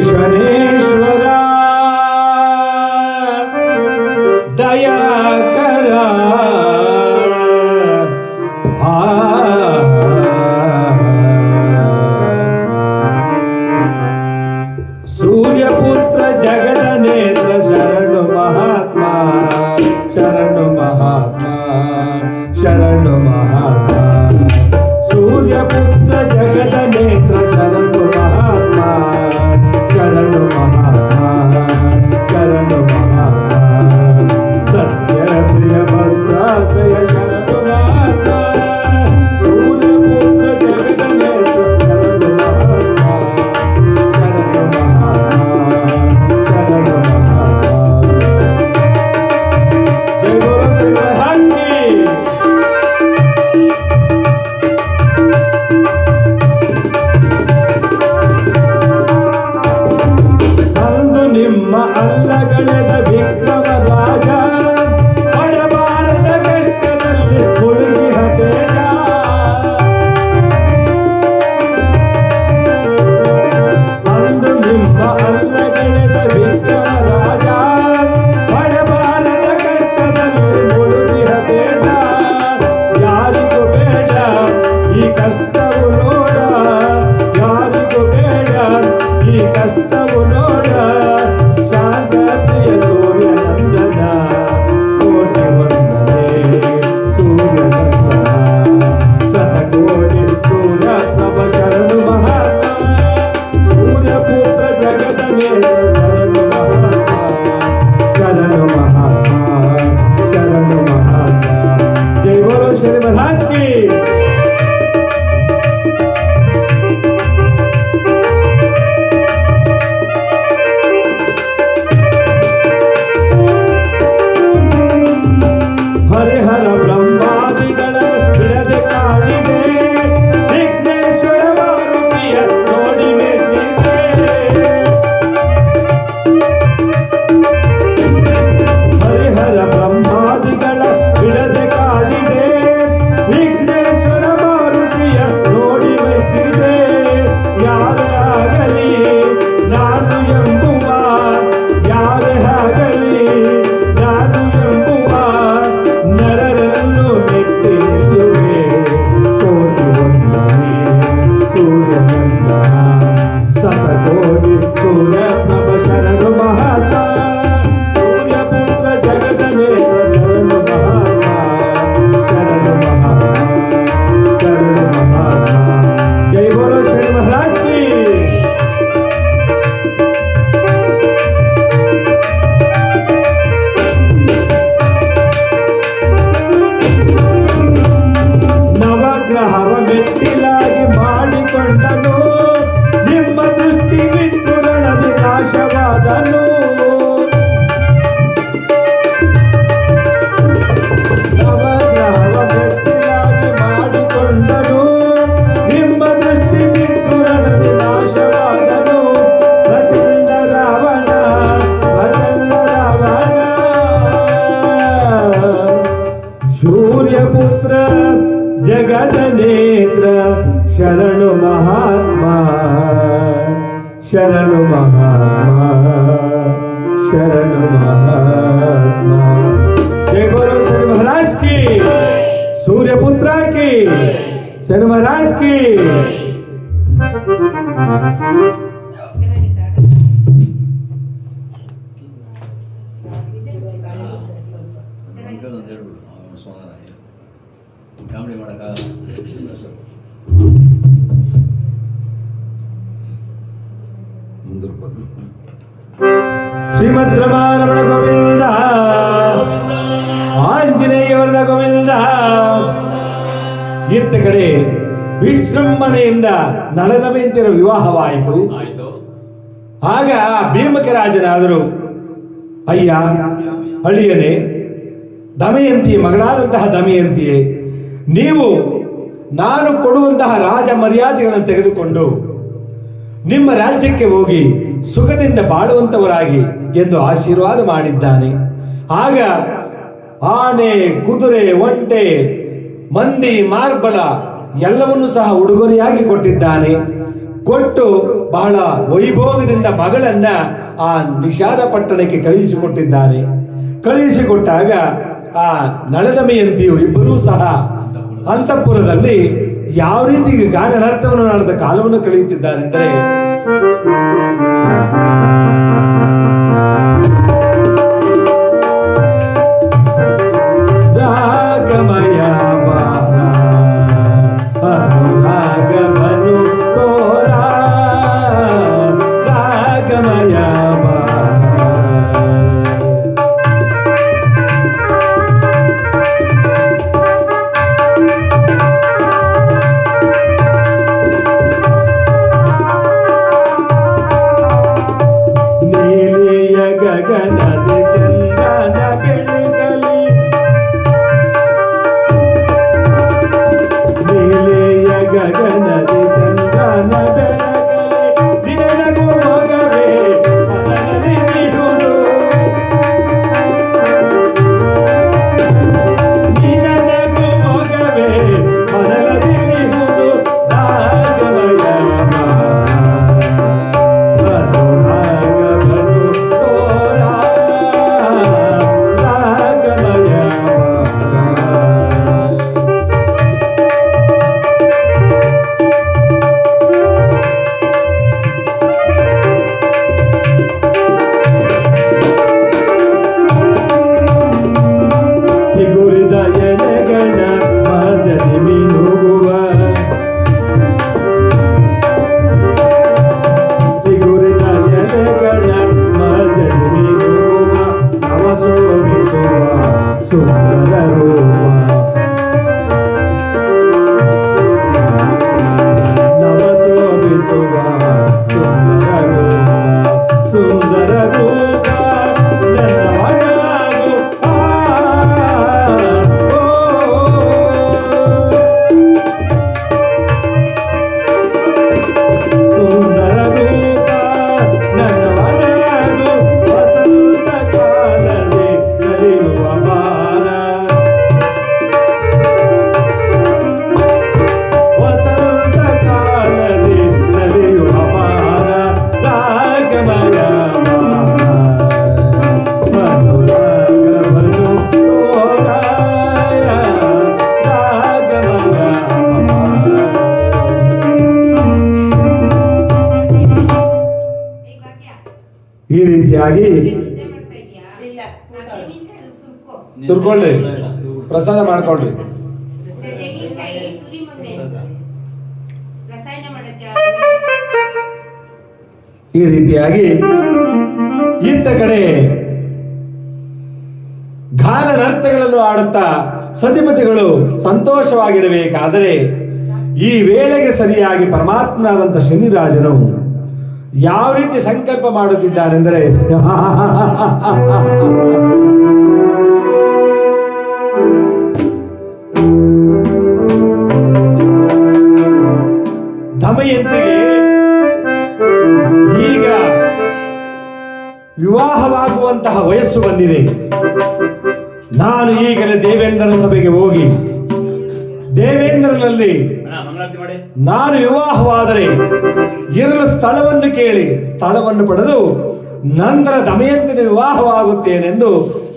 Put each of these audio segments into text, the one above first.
ಶನೇಶ್ವರ ದಯಾಕರ ಸೂರ್ಯಪುತ್ರ ಜಗದ ನೇತ್ರ ಶರಣು ಮಹಾತ್ಮ ಶರಣು ಮಹಾತ್ಮ ಶರಣು ಮಹಾತ್ಮ ಸೂರ್ಯಪುತ್ರ ಜಗದ ನೇತ್ರ ಶರಣು ಮಹಾತ್ಮ ಶರಣು ಮಹಾತ್ಮ ಶರಣು ಮಹಾತ್ಮ ಸತ್ಯ ಪ್ರಿಯ ಭದ್ರಾಶಯ ಶರಣು ಮಹಾತ್ಮ ಸೂರ್ಯಪುತ್ರ ಜಗದ ನೇತ್ರ ಶರಣು ಮಹಾತ್ಮ ಶರಣು ಮಹಾತ್ಮ ಶರಣು ಮಹಾತ್ಮ ಜೈ ಬೋಲೋ ಶ್ರೀ ಮಹಾರಾಜ್ ಕಿ ಅಲ್ಲಗಳೆದ ವಿಕ್ರಮ ರಾಜ ಬಡಬಾರದ ಕಷ್ಟದಲ್ಲಿ ಮುಳುಗಿ ಹತೇಜ ಅಂದು ನಿಮ್ಮ ಅಲ್ಲಗಳೆದ ವಿಕ್ರಮ ರಾಜ ಬಡಬಾರದ ಕಷ್ಟದಲ್ಲಿ ಮುಳುಗಿ ಹತೇಜ ಯಾರಿಗೂ ಬೇಡ ಈ ಕಷ್ಟವು ನೋಡ ಯಾರಿಗೂ ಬೇಡ ಈ ಕಷ್ಟವು ನೋಡ ಶಾಂತಿಯ ಸೂರ್ಯ ನಂದನ ಕೋಟಿ ವಂದನೆ ಸೂರ್ಯ ನಂದನ ಶತಕೋಟಿ ಸೂರ್ಯ ನಮ ಶರಣು ಮಹಾತ್ಮ ಸೂರ್ಯಪುತ್ರ ಜಗದ ನೇತ್ರ ಶರಣು ಮಹಾತ್ಮ ಶರಣು ಮಹಾತ್ಮ ಶರಣು ಮಹಾತ್ಮ ಜೈ ಬೋಲೋ ಶ್ರೀ ಮಹಾರಾಜ್ ಕಿ ಹರಿಹರ ಬ್ರಹ್ಮಾದಿಗಳ ಬಿಡದೆ ಕಾಡಿದೆ ವಿಘ್ನೇಶ್ವರ ಮಾರುತಿಯ ನೋಡಿ ಮೆಚ್ಚಿದೆ ಹರಿಹರ ಬ್ರಹ್ಮಾದಿಗಳ ಬಿಡದೆ ಕಾಡಿದೆ ವಿಘ್ನೇಶ್ವರ ಮಾರುತಿಯ ನೋಡಿ ಮೆಚ್ಚಿದೆ ಯಾರೇ ಆಗಲಿ ನಾನು ಎಂಬುವ ಯಾರೇ ಆಗಲಿ ನಾನು ಎಂಬುವ ನರರನ್ನು ಮೆಟ್ಟಿ ನಿಲ್ಲುವೆ ಕೋಟಿ ವಂದನೆ ಸೂರ್ಯ ನಂದನ ಶತಕೋಟಿ ಸೂರ್ಯ ನಮ ಶರಣು ಮಹಾತ್ಮ ಸೂರ್ಯಪುತ್ರ ಜಗದ ನೇತ್ರ ಶರಣು ಮಹಾತ್ಮ ಶರಣು ಮಹಾತ್ಮ ಶರಣು ಮಹಾತ್ಮ ಜೈ ಬೋಲೋ ಶ್ರೀ ಮಹಾರಾಜ್ ಕಿ ನವಗ್ರಹವ ಮೆಟ್ಟಿಲಾಗಿ ಮಾಡಿಕೊಂಡನು ನಿಮ್ಮ ದೃಷ್ಟಿ ಬಿದ್ದು ರಣದಿ ನಾಶವಾದನು ನವಗ್ರಹವ ಮೆಟ್ಟಿಲಾಗಿ ಮಾಡಿಕೊಂಡನು ನಿಮ್ಮ ದೃಷ್ಟಿ ಬಿದ್ದು ರಣದಿ ನಾಶವಾದನು ಪ್ರಚಂಡ ರಾವಣ ಪ್ರಚಂಡ ರಾವಣ ಸೂರ್ಯಪುತ್ರ ಜಗದ ನೇತ್ರ ಶರಣು ಮಹಾತ್ಮ ಶರಣು ಮಹಾತ್ಮ ಶರಣು ಮಹಾತ್ಮ ಜೈ ಬೋಲೋ ಶ್ರೀ ಮಹಾರಾಜ್ ಕಿ सूर्यपुत्र की शनि महाराज की श्रीमद् रमण गोविंद ಆಂಜನೇಯ ವರದ ಗೋವಿಂದ. ಇತ್ತ ಕಡೆ ವಿಜೃಂಭಣೆಯಿಂದ ನಳದಮಯಂತಿಯರ ವಿವಾಹವಾಯಿತು. ಆಗ ಭೀಮಕ ರಾಜನಾದರು, ಅಯ್ಯ ಅಳಿಯನೇ, ದಮಯಂತಿ ಮಗಳಾದಂತಹ ದಮಯಂತಿಯೇ, ನೀವು ನಾನು ಕೊಡುವಂತಹ ರಾಜ ಮರ್ಯಾದೆಗಳನ್ನು ತೆಗೆದುಕೊಂಡು ನಿಮ್ಮ ರಾಜ್ಯಕ್ಕೆ ಹೋಗಿ ಸುಖದಿಂದ ಬಾಳುವಂತವರಾಗಿ ಎಂದು ಆಶೀರ್ವಾದ ಮಾಡಿದ್ದಾನೆ. ಆಗ ಆನೆ, ಕುದುರೆ, ಒಂಟೆ, ಮಂದಿ, ಮಾರ್ಬಲ ಎಲ್ಲವನ್ನೂ ಸಹ ಉಡುಗೊರೆಯಾಗಿ ಕೊಟ್ಟಿದ್ದಾನೆ. ಕೊಟ್ಟು ಬಹಳ ವೈಭೋಗದಿಂದ ಮಗಳನ್ನ ಆ ನಿಷಾದ ಪಟ್ಟಣಕ್ಕೆ ಕಳುಹಿಸಿಕೊಟ್ಟಿದ್ದಾನೆ. ಕಳುಹಿಸಿಕೊಟ್ಟಾಗ ಆ ನಳದಮಯಂತಿಯು ಇಬ್ಬರೂ ಸಹ ಅಂತಃಪುರದಲ್ಲಿ ಯಾವ ರೀತಿ ಗಾನನರ್ತವನ್ನು ನಡೆದ ಕಾಲವನ್ನು ಕಳೆಯುತ್ತಿದ್ದಾರೆ ಅಂದರೆ, ರಾಗಮಯ ಬಾಲ ಅನುರಾಗಮನು ತೋರ, ರಾಗಮಯ ಗಗನದ ಚಂದ್ರನ ಬೆಳಗಲಿ, ನೀಲೆಯ ಗಗನದ ಚಂದ್ರನ ಬೆಳಗಲಿ, ನಿನಗೂ ಮಗವೇ ಮನದಲ್ಲಿ ಬಿಡುವುದು, ನಿನಗೂ ಮಗವೇ ಮನದಲ್ಲಿ ಬಿಡುವುದು, ರಾಗಮಯ ಈ ರೀತಿಯಾಗಿ ತುರ್ಕೊಳ್ರಿ, ಪ್ರಸಾದ ಮಾಡ್ಕೊಳ್ರಿ. ಈ ರೀತಿಯಾಗಿ ಇತ್ತ ಕಡೆ ಗಾನ ನರ್ತಗಳನ್ನು ಆಡುತ್ತಾ ಸತಿಪತಿಗಳು ಸಂತೋಷವಾಗಿರಬೇಕಾದರೆ, ಈ ವೇಳೆಗೆ ಸರಿಯಾಗಿ ಪರಮಾತ್ಮನಾದಂಥ ಶನಿರಾಜನು ಯಾವ ರೀತಿ ಸಂಕಲ್ಪ ಮಾಡುತ್ತಿದ್ದಾನೆಂದರೆ, ದಮಯಂತಿಗೆ ಈಗ ವಿವಾಹವಾಗುವಂತಹ ವಯಸ್ಸು ಬಂದಿದೆ. ನಾನು ಈಗಲೇ ದೇವೇಂದ್ರನ ಸಭೆಗೆ ಹೋಗಿ ದೇವೇಂದ್ರನಲ್ಲಿ ನಾನು ವಿವಾಹವಾದರೆ ಇರಲು ಸ್ಥಳವನ್ನು ಕೇಳಿ ಸ್ಥಳವನ್ನು ಪಡೆದು ನಂತರ ದಮಯಂತಿನ ವಿವಾಹವಾಗುತ್ತೇನೆಂದು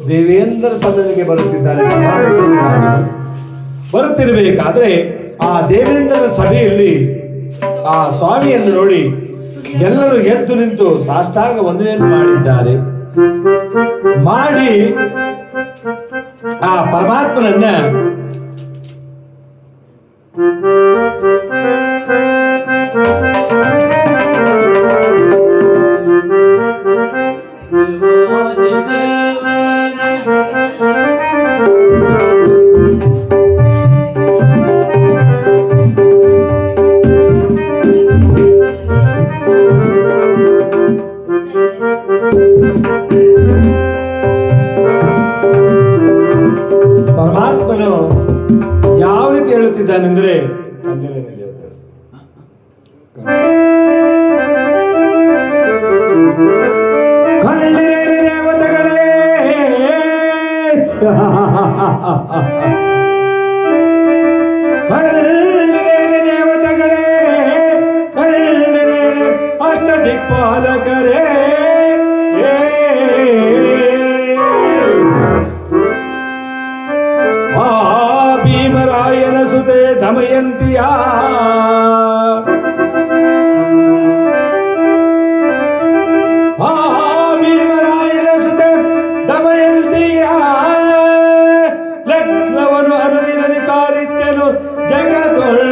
ದೇವೇಂದ್ರ ಸಭೆಗೆ ಬರುತ್ತಿದ್ದಾನೆ. ಬರುತ್ತಿರಬೇಕಾದ್ರೆ ಆ ದೇವೇಂದ್ರನ ಸಭೆಯಲ್ಲಿ ಆ ಸ್ವಾಮಿಯನ್ನು ನೋಡಿ ಎಲ್ಲರೂ ಎದ್ದು ನಿಂತು ಸಾಷ್ಟಾಂಗ ವಂದನೆಯನ್ನು ಮಾಡಿದ್ದಾರೆ. ಮಾಡಿ ಆ ಪರಮಾತ್ಮನನ್ನ ಪರಮಾತ್ಮನು ಯಾವ ರೀತಿ ಹೇಳುತ್ತಿದ್ದಾನೆಂದ್ರೆ, ದೇವತೆಗಳೇ ದೇವತೆಗಳೇ ದಿಕ್ಪಾಲಕರೇ ಆ ಭೀಮರಾಯನ ಸುತೆ ದಮಯಂತಿಯ ಭೀಮರಾಯನ ಸುತೆ ದಮಯಂತಿಯ ಲಗ್ನವನು ಅನುದಿನದಿ ಕಾರಿತ್ಯನು ಜಗದೊಳ್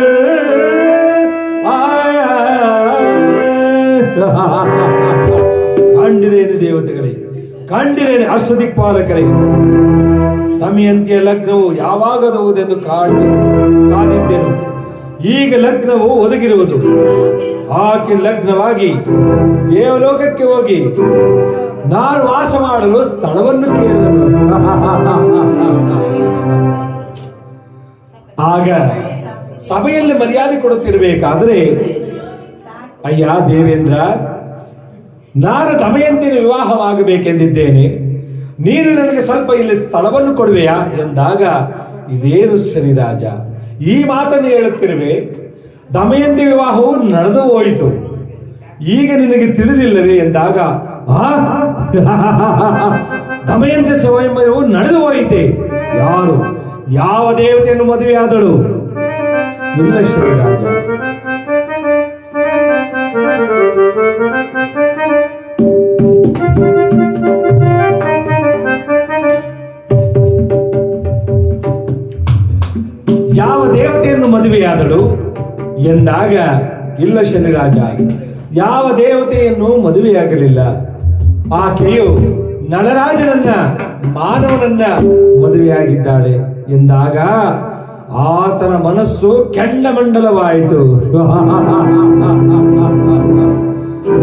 ಕಂಡಿರೇನು ದೇವತೆಗಳೇ, ಕಂಡಿರೇನು ಅಷ್ಟದಿಕ್ಪಾಲಕರೇ, ದಮಯಂತಿಯ ಲಗ್ನವು ಯಾವಾಗದವುದೆಂದು ಕಾದಿದ್ದೆನು. ಈಗ ಲಗ್ನವು ಒದಗಿರುವುದು. ಆಕೆ ಲಗ್ನವಾಗಿ ದೇವಲೋಕಕ್ಕೆ ಹೋಗಿ ನಾನು ವಾಸ ಮಾಡಲು ಸ್ಥಳವನ್ನು ಕೇಳಿದನು. ಆಗ ಸಭೆಯಲ್ಲಿ ಮರ್ಯಾದೆ ಕೊಡುತ್ತಿರಬೇಕಾದ್ರೆ, ಅಯ್ಯ ದೇವೇಂದ್ರ, ನಾನು ದಮಯಂತಿನ ವಿವಾಹವಾಗಬೇಕೆಂದಿದ್ದೇನೆ, ನೀನು ನನಗೆ ಸ್ವಲ್ಪ ಇಲ್ಲಿ ಸ್ಥಳವನ್ನು ಕೊಡುವೆಯಾ ಎಂದಾಗ, ಇದೇನು ಶನಿರಾಜ ಈ ಮಾತನ್ನು ಹೇಳುತ್ತಿರುವೆ? ದಮಯಂತಿ ವಿವಾಹವು ನಡೆದು ಹೋಯಿತು, ಈಗ ನಿನಗೆ ತಿಳಿದಿಲ್ಲವೇ ಎಂದಾಗ, ದಮಯಂತಿ ಸ್ವಯಂವರವು ನಡೆದು ಹೋಯಿತೆ. ಯಾರು ಯಾವ ದೇವತೆಯನ್ನು ಮದುವೆಯಾದಳು? ಇಲ್ಲ ಶ್ರೀರಾಜ, ಯಾವ ದೇವತೆಯನ್ನು ಮದುವೆಯಾದಳು ಎಂದಾಗ, ಇಲ್ಲ ಶನಿರಾಜ, ಯಾವ ದೇವತೆಯನ್ನು ಮದುವೆಯಾಗಲಿಲ್ಲ. ಆಕೆಯು ನಳರಾಜನನ್ನ, ಮಾನವನನ್ನ ಮದುವೆಯಾಗಿದ್ದಾಳೆ ಎಂದಾಗ ಆತನ ಮನಸ್ಸು ಕೆಂಡಮಂಡಲವಾಯಿತು.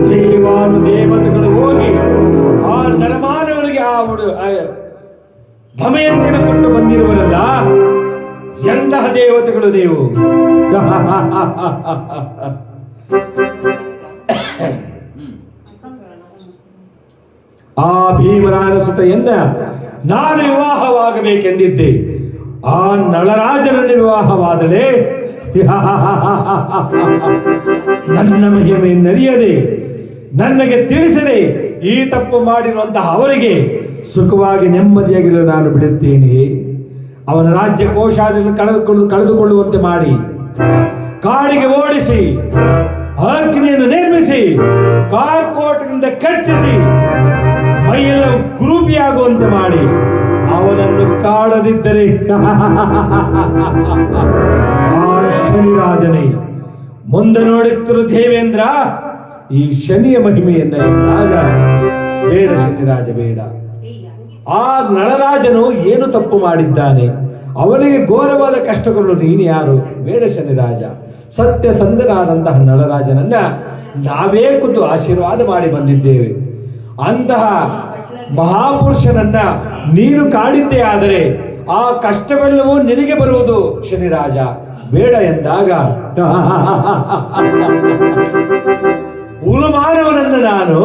ದೇವಾನು ದೇವತೆಗಳು ಹೋಗಿ ಆ ನರಮಾನವನಿಗೆ ಆ ದಮಯಂತಿನ ಕೊಟ್ಟು ಬಂದಿರುವರಲ್ಲ, ಎಂತಹ ದೇವತೆಗಳು ನೀವು? ಆ ಭೀಮರಾಜ ಸುತೆಯನ್ನ ನಾನು ವಿವಾಹವಾಗಬೇಕೆಂದಿದ್ದೆ. ಆ ನಳರಾಜನನ್ನು ವಿವಾಹವಾದಲೇ ನನ್ನ ಮಹಿಮೆಯನ್ನರಿಯದೆ, ನನಗೆ ತಿಳಿಸದೆ ಈ ತಪ್ಪು ಮಾಡಿರುವಂತಹ ಅವರಿಗೆ ಸುಖವಾಗಿ ನೆಮ್ಮದಿಯಾಗಿರಲು ನಾನು ಬಿಡುತ್ತೇನೆಯೇ? ಅವನ ರಾಜ್ಯ ಕೋಶಾದಿಯನ್ನು ಕಳೆದುಕೊಳ್ಳುವಂತೆ ಮಾಡಿ, ಕಾಡಿಗೆ ಓಡಿಸಿ, ಅಗ್ನಿಯನ್ನು ನಿರ್ಮಿಸಿ, ಕಾರ್ಕೋಟದಿಂದ ಕಚ್ಚಿಸಿ, ಮೈಯೆಲ್ಲ ಕುರೂಪಿಯಾಗುವಂತೆ ಮಾಡಿ ಅವನನ್ನು ಕಾಡದಿದ್ದರೆ ಆ ಶನಿರಾಜನೇ ಮುಂದೆ ನೋಡುತ್ತಿರು ದೇವೇಂದ್ರ ಈ ಶನಿಯ ಮಹಿಮೆಯನ್ನ ಎಂದಾಗ, ಬೇಡ ಶನಿರಾಜ ಬೇಡ. ಆ ನಳರಾಜನು ಏನು ತಪ್ಪು ಮಾಡಿದ್ದಾನೆ? ಅವನಿಗೆ ಘೋರವಾದ ಕಷ್ಟಗಳು ನೀನು ಯಾರು? ಬೇಡ ಶನಿರಾಜ. ಸತ್ಯಸಂಧನಾದಂತಹ ನಳರಾಜನನ್ನ ನಾವೇ ಖುದ್ದು ಆಶೀರ್ವಾದ ಮಾಡಿ ಬಂದಿದ್ದೇವೆ. ಅಂತಹ ಮಹಾಪುರುಷನನ್ನ ನೀನು ಕಾಡಿದ್ದೇ ಆದರೆ ಆ ಕಷ್ಟವೆಲ್ಲವೂ ನಿನಗೆ ಬರುವುದು ಶನಿರಾಜ, ಬೇಡ ಎಂದಾಗ, ಉಳುಮಾನವನನ್ನ ನಾನು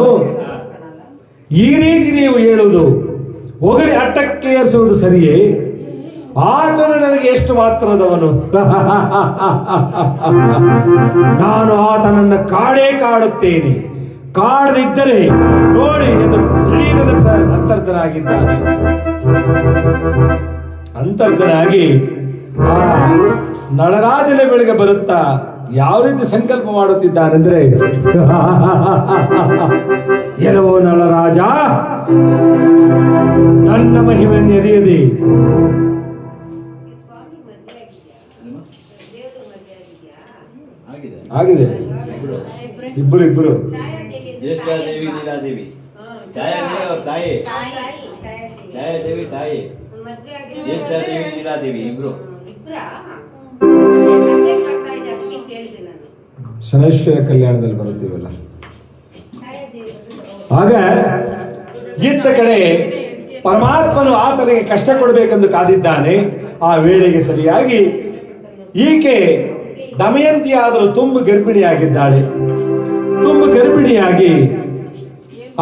ಈ ರೀತಿ ನೀವು ಹೇಳುವುದು, ಹೊಗಳಿ ಅಟ್ಟಕ್ಕೆ ಏರಿಸುವುದು ಸರಿಯೇ? ಆತನು ನನಗೆ ಎಷ್ಟು ಮಾತ್ರದವನು? ನಾನು ಆತನನ್ನ ಕಾಡುತ್ತೇನೆ. ಕಾಡದಿದ್ದರೆ ನೋಡಿ ಎಂದು ಅಂತರ್ಧನಾಗಿದ್ದಾನೆ. ಅಂತರ್ಧನಾಗಿ ಆ ನಳರಾಜನ ಬೆಳಗ್ಗೆ ಬರುತ್ತಾ ಯಾವ ರೀತಿ ಸಂಕಲ್ಪ ಮಾಡುತ್ತಿದ್ದಾನೆಂದ್ರೆ, ಎಲ್ಲವೋ ನಳರಾಜ, ನನ್ನ ಮಹಿಮೆಯನ್ನು ಎರೆಯದೆ ಆಗಿದೆ. ಇಬ್ಬರು ಜ್ಯೇಷ್ಠಾದೇವಿ ನೀಲಾದೇವಿ, ಛಾಯಾದೇವಿ ಅವ್ರ ತಾಯಿ, ಛಾಯಾದೇವಿ ತಾಯಿ, ಜ್ಯೇಷ್ಠಾದೇವಿ ನೀಲಾದೇವಿ ಇಬ್ರು. ಶನೇಶ್ವರ ಕಲ್ಯಾಣದಲ್ಲಿ ಬರುತ್ತೀವಲ್ಲ. ಆಗ ಇತ್ತ ಕಡೆ ಪರಮಾತ್ಮನು ಆತನಿಗೆ ಕಷ್ಟ ಕೊಡಬೇಕೆಂದು ಕಾದಿದ್ದಾನೆ. ಆ ವೇಳೆಗೆ ಸರಿಯಾಗಿ ಈಕೆ ದಮಯಂತಿಯಾದರೂ ತುಂಬು ಗರ್ಭಿಣಿಯಾಗಿದ್ದಾಳೆ. ತುಂಬು ಗರ್ಭಿಣಿಯಾಗಿ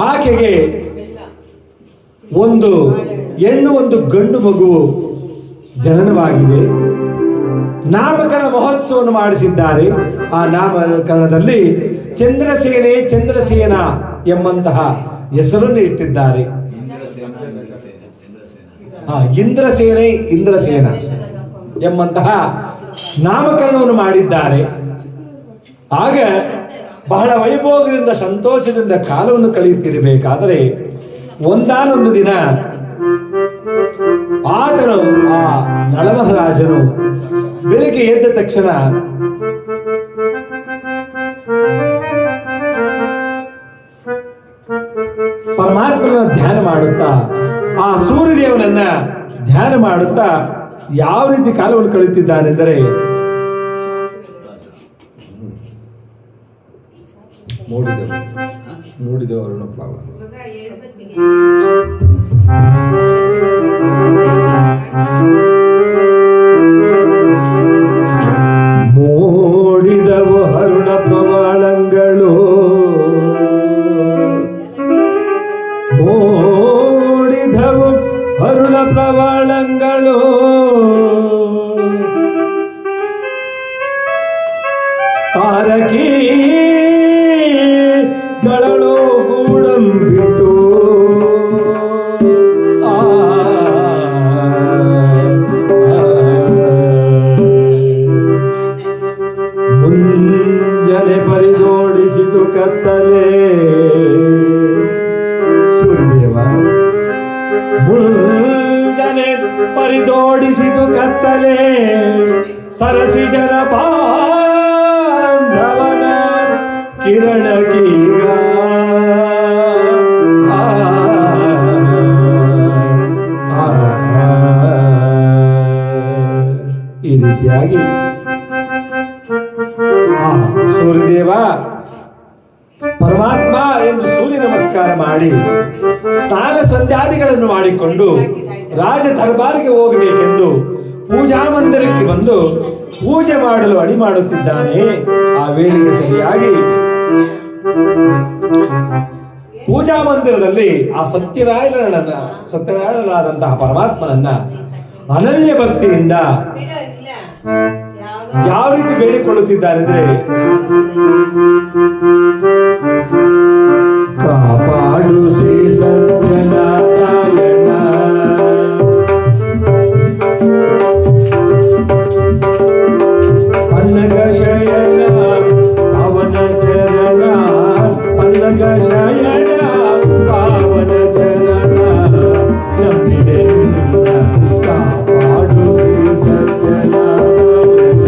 ಆಕೆಗೆ ಒಂದು ಹೆಣ್ಣು ಒಂದು ಗಂಡು ಮಗುವು ಜನನವಾಗಿದೆ. ನಾಮಕರಣ ಮಹೋತ್ಸವವನ್ನು ಮಾಡಿಸಿದ್ದಾರೆ. ಆ ನಾಮಕರಣದಲ್ಲಿ ಚಂದ್ರಸೇನೆ ಚಂದ್ರಸೇನ ಎಂಬಂತಹ ಹೆಸರನ್ನು ಇಟ್ಟಿದ್ದಾರೆ. ಇಂದ್ರಸೇನೆ ಇಂದ್ರಸೇನ ಎಂಬಂತಹ ನಾಮಕರಣವನ್ನು ಮಾಡಿದ್ದಾರೆ. ಆಗ ಬಹಳ ವೈಭೋಗದಿಂದ ಸಂತೋಷದಿಂದ ಕಾಲವನ್ನು ಕಳೆಯುತ್ತಿರಬೇಕಾದರೆ ಒಂದಾನೊಂದು ದಿನ ಆತನು ಆ ನಳಮಹಾರಾಜನು ಬೆಳಿಗ್ಗೆ ಎದ್ದ ತಕ್ಷಣ ಪರಮಾತ್ಮನ ಧ್ಯಾನ ಮಾಡುತ್ತಾ ಆ ಸೂರ್ಯದೇವನನ್ನ ಧ್ಯಾನ ಮಾಡುತ್ತಾ ಯಾವ ರೀತಿ ಕಾಲವನ್ನು ಕಳೆಯುತ್ತಿದ್ದಾನೆಂದರೆ ನೋಡಿದೆವು ಅರುಣ ಪ್ಲಾವ ಮೂಡಿದವು ಅರುಣ ಪ್ರವಾಳಂಗಳು ಮೂಡಿದವು ಅರುಣ ಪ್ರವಾಳಂಗಳು ತಾರಕಿ ಗಳೋ ಗೂಡಂಬಿಟ್ಟು ಮುಂಜಾನೆ ಪರಿದೋಡಿಸಿತು ಕತ್ತಲೆ ಸೂರ್ಯದೇವ ಮುಂಜಾನೆ ಪರಿದೋಡಿಸಿತು ಕತ್ತಲೆ ಸರಸಿ ಜನ ಬಾಂಧವನ ಕಿರಣ ಕೀಗ ಈ ರೀತಿಯಾಗಿ ಸೂರ್ಯದೇವ ಪರಮಾತ್ಮ ಎಂದು ಸೂರ್ಯ ನಮಸ್ಕಾರ ಮಾಡಿ ಸ್ನಾನ ಸಂಧ್ಯಾದಿಗಳನ್ನು ಮಾಡಿಕೊಂಡು ರಾಜ ದರ್ಬಾರಿಗೆ ಹೋಗಬೇಕೆಂದು ಪೂಜಾ ಮಂದಿರಕ್ಕೆ ಬಂದು ಪೂಜೆ ಮಾಡಲು ಅಡಿ ಮಾಡುತ್ತಿದ್ದಾನೆ. ಆ ವೇಳೆಗೆ ಸರಿಯಾಗಿ ಪೂಜಾ ಮಂದಿರದಲ್ಲಿ ಆ ಸತ್ಯನಾರಾಯಣನಾದಂತಹ ಪರಮಾತ್ಮನನ್ನ ಅನನ್ಯ ಭಕ್ತಿಯಿಂದ ಯಾವ ರೀತಿ ಬೇಡಿಕೊಳ್ಳುತ್ತಿದ್ದಾರೆ ಅಂದ್ರೆ ಕಾಪಾಡು ಶ್ರೀ ಸತ್ಯನಾರಾಯಣ ಪಲ್ಲಗ ಶಯನ ಪವನ ಚರಣ ಪಲ್ಲಗ ಶಯನ ಪಾವನ ಚರಣ ನಂಬಿದೆ ಕಾಪಾಡು ಶ್ರೀ ಸತ್ಯನಾರಾಯಣ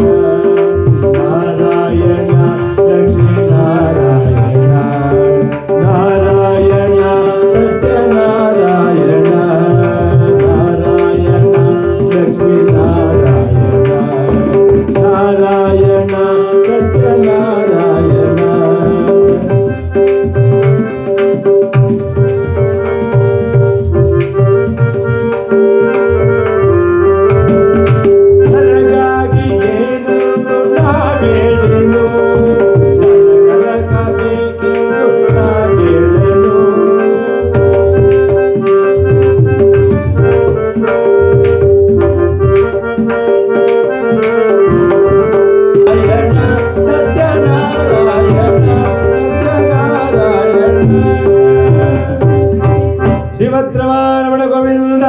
ನಾರಾಯಣ ಲಕ್ಷ್ಮೀ ನಾರಾಯಣ ನಾರಾಯಣ ಸತ್ಯನಾರಾಯಣ ನಾರಾಯಣ ಲಕ್ಷ್ಮೀ ನಾರಾಯಣ ನಾರಾಯಣ ಸತ್ಯನಾರಾಯಣ ನನಗಾಗಿ ಏನು ನಾ ಬೇಡೆನು ನನಗಲಕಬೇಕೆಂದು ನಾ ಬೇಡೆನು ನಾರಾಯಣ ಸತ್ಯನಾರಾಯಣ ಸತ್ಯನಾರಾಯಣ ಶ್ರೀಮದ್ರಮಾರಮಣ ಗೋವಿಂದ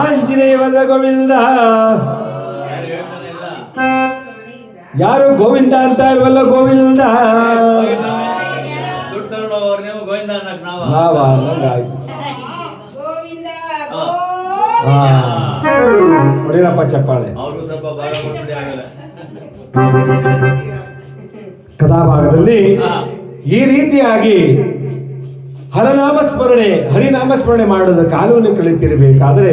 ಆಂಜನೇಯ ವರದ ಗೋವಿಂದ. ಯಾರು ಗೋವಿಂದ ಅಂತ ಇಲ್ವಲ್ಲ ಗೋವಿಂದ ನಾವ ಅನ್ನಂಗಾಯ್ತು. ಹೊಡಿರಪ್ಪ ಚಪ್ಪಾಳೆ. ಕಥಾಭಾಗದಲ್ಲಿ ಈ ರೀತಿಯಾಗಿ ಹರಿನಾಮಸ್ಮರಣೆ ಮಾಡೋದ ಕಾಲವನ್ನು ಕಳಿತಿರಬೇಕಾದ್ರೆ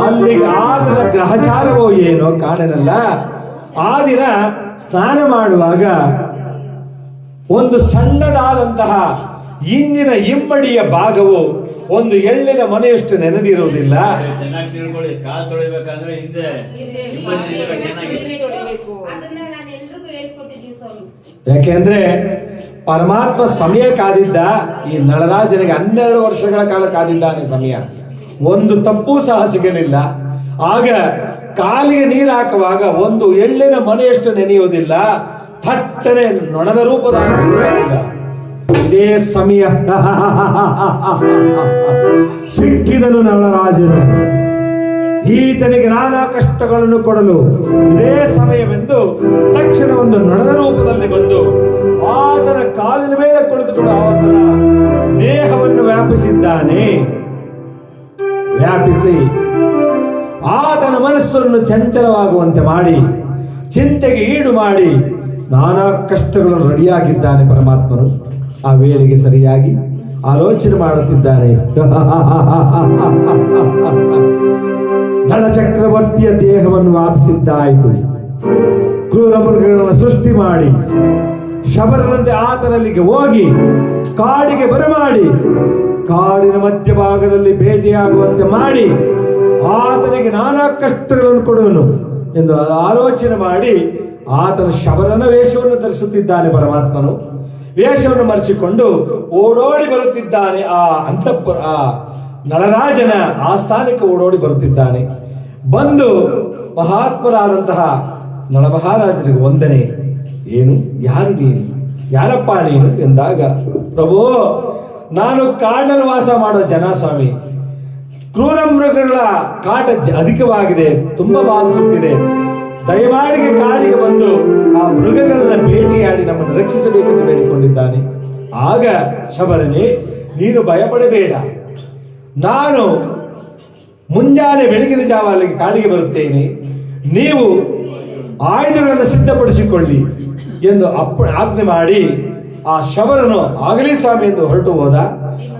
ಅಲ್ಲಿ ಆತನ ಗ್ರಹಚಾರವೋ ಏನೋ ಕಾಣನಲ್ಲ. ಆ ದಿನ ಸ್ನಾನ ಮಾಡುವಾಗ ಒಂದು ಸಣ್ಣದಾದಂತಹ ಇಂದಿನ ಇಮ್ಮಡಿಯ ಭಾಗವು ಒಂದು ಎಳ್ಳಿನ ಮನೆಯಷ್ಟು ನೆನೆದಿರುವುದಿಲ್ಲ. ಚೆನ್ನಾಗಿ ತಿಳ್ಕೊಳ್ಳಿ, ಕಾಲು ತೊಳಿಬೇಕಾದ್ರೆ ಹಿಂದೆ ಯಾಕೆಂದ್ರೆ ಪರಮಾತ್ಮ ಸಮಯ ಕಾದಿದ್ದ. ಈ ನಳರಾಜನಿಗೆ 12 ವರ್ಷಗಳ ಕಾಲ ಕಾದಿದ್ದಾನೆ ಸಮಯ. ಒಂದು ತಪ್ಪು ಸಹ ಸಿಗಲಿಲ್ಲ. ಆಗ ಕಾಲಿಗೆ ನೀರು ಹಾಕುವಾಗ ಒಂದು ಎಳ್ಳಿನ ಮನೆಯಷ್ಟು ನೆನೆಯುವುದಿಲ್ಲ. ಥಟ್ಟನೆ ನೊಣದ ರೂಪದ ಆಕೃತಿಯಾಗಿದ್ದ. ಇದೇ ಸಮಯ ಸಿಕ್ಕಿದನು ನಳರಾಜನು. ಈತನಿಗೆ ನಾನಾ ಕಷ್ಟಗಳನ್ನು ಕೊಡಲು ಇದೇ ಸಮಯವೆಂದು ತಕ್ಷಣ ಒಂದು ನೊಣದ ರೂಪದಲ್ಲಿ ಬಂದು ಆತನ ಕಾಲಿನ ಮೇಲೆ ಕುಳಿತುಕೊಂಡು ಆತನ ದೇಹವನ್ನು ವ್ಯಾಪಿಸಿದ್ದಾನೆ. ವ್ಯಾಪಿಸಿ ಆತನ ಮನಸ್ಸನ್ನು ಚಂಚಲವಾಗುವಂತೆ ಮಾಡಿ ಚಿಂತೆಗೆ ಈಡು ಮಾಡಿ ನಾನಾ ಕಷ್ಟಗಳನ್ನು ರೆಡಿಯಾಗಿದ್ದಾನೆ ಪರಮಾತ್ಮನು. ಆ ವೇಳೆಗೆ ಸರಿಯಾಗಿ ಆಲೋಚನೆ ಮಾಡುತ್ತಿದ್ದಾನೆ. ನಳ ಚಕ್ರವರ್ತಿಯ ದೇಹವನ್ನು ವ್ಯಾಪಿಸಿದ್ದಾಯಿತು. ಕ್ರೂರ ಮೃಗಗಳನ್ನು ಸೃಷ್ಟಿ ಮಾಡಿ ಶಬರನಂತೆ ಆತನಲ್ಲಿಗೆ ಹೋಗಿ ಕಾಡಿಗೆ ಬರಮಾಡಿ ಕಾಡಿನ ಮಧ್ಯಭಾಗದಲ್ಲಿ ಭೇಟಿಯಾಗುವಂತೆ ಮಾಡಿ ಆತನಿಗೆ ನಾನಾ ಕಷ್ಟಗಳನ್ನು ಕೊಡುವನು ಎಂದು ಆಲೋಚನೆ ಮಾಡಿ ಆತನ ಶಬರನ ವೇಷವನ್ನು ಧರಿಸುತ್ತಿದ್ದಾನೆ ಪರಮಾತ್ಮನು. ವೇಷವನ್ನು ಮರೆಸಿಕೊಂಡು ಓಡೋಡಿ ಬರುತ್ತಿದ್ದಾನೆ. ಆ ನಳರಾಜನ ಆಸ್ಥಾನಕ್ಕೆ ಓಡೋಡಿ ಬರುತ್ತಿದ್ದಾನೆ. ಬಂದು ಮಹಾತ್ಮರಾದಂತಹ ನಳ ಮಹಾರಾಜರಿಗೆ ವಂದನೆ. ಏನು, ಯಾರು ನೀನು, ಯಾರಪ್ಪ ನೀನು ಎಂದಾಗ, ಪ್ರಭು ನಾನು ಕಾಡಲ್ಲಿ ವಾಸ ಮಾಡೋ ಜನ ಸ್ವಾಮಿ, ಕ್ರೂರ ಮೃಗಗಳ ಕಾಟ ಅಧಿಕವಾಗಿದೆ, ತುಂಬಾ ಬಾಧಿಸುತ್ತಿದೆ. ದಯಮಾಡಿ ಕಾಡಿಗೆ ಬಂದು ಆ ಮೃಗಗಳನ್ನ ಭೇಟಿಯಾಡಿ ನಮ್ಮನ್ನು ರಕ್ಷಿಸಬೇಕೆಂದು ಬೇಡಿಕೊಂಡಿದ್ದಾನೆ. ಆಗ ಶಬರನೇ, ನೀನು ಭಯಪಡಬೇಡ, ನಾನು ಮುಂಜಾನೆ ಬೆಳಗಿನ ಜಾವ ಅಲ್ಲಿಗೆ ಕಾಡಿಗೆ ಬರುತ್ತೇನೆ, ನೀವು ಆಯುಧಗಳನ್ನು ಸಿದ್ಧಪಡಿಸಿಕೊಳ್ಳಿ ಎಂದು ಆಜ್ಞೆ ಮಾಡಿ ಆ ಶಬರನು ಆಗಲಿ ಸ್ವಾಮಿ ಎಂದು ಹೊರಟು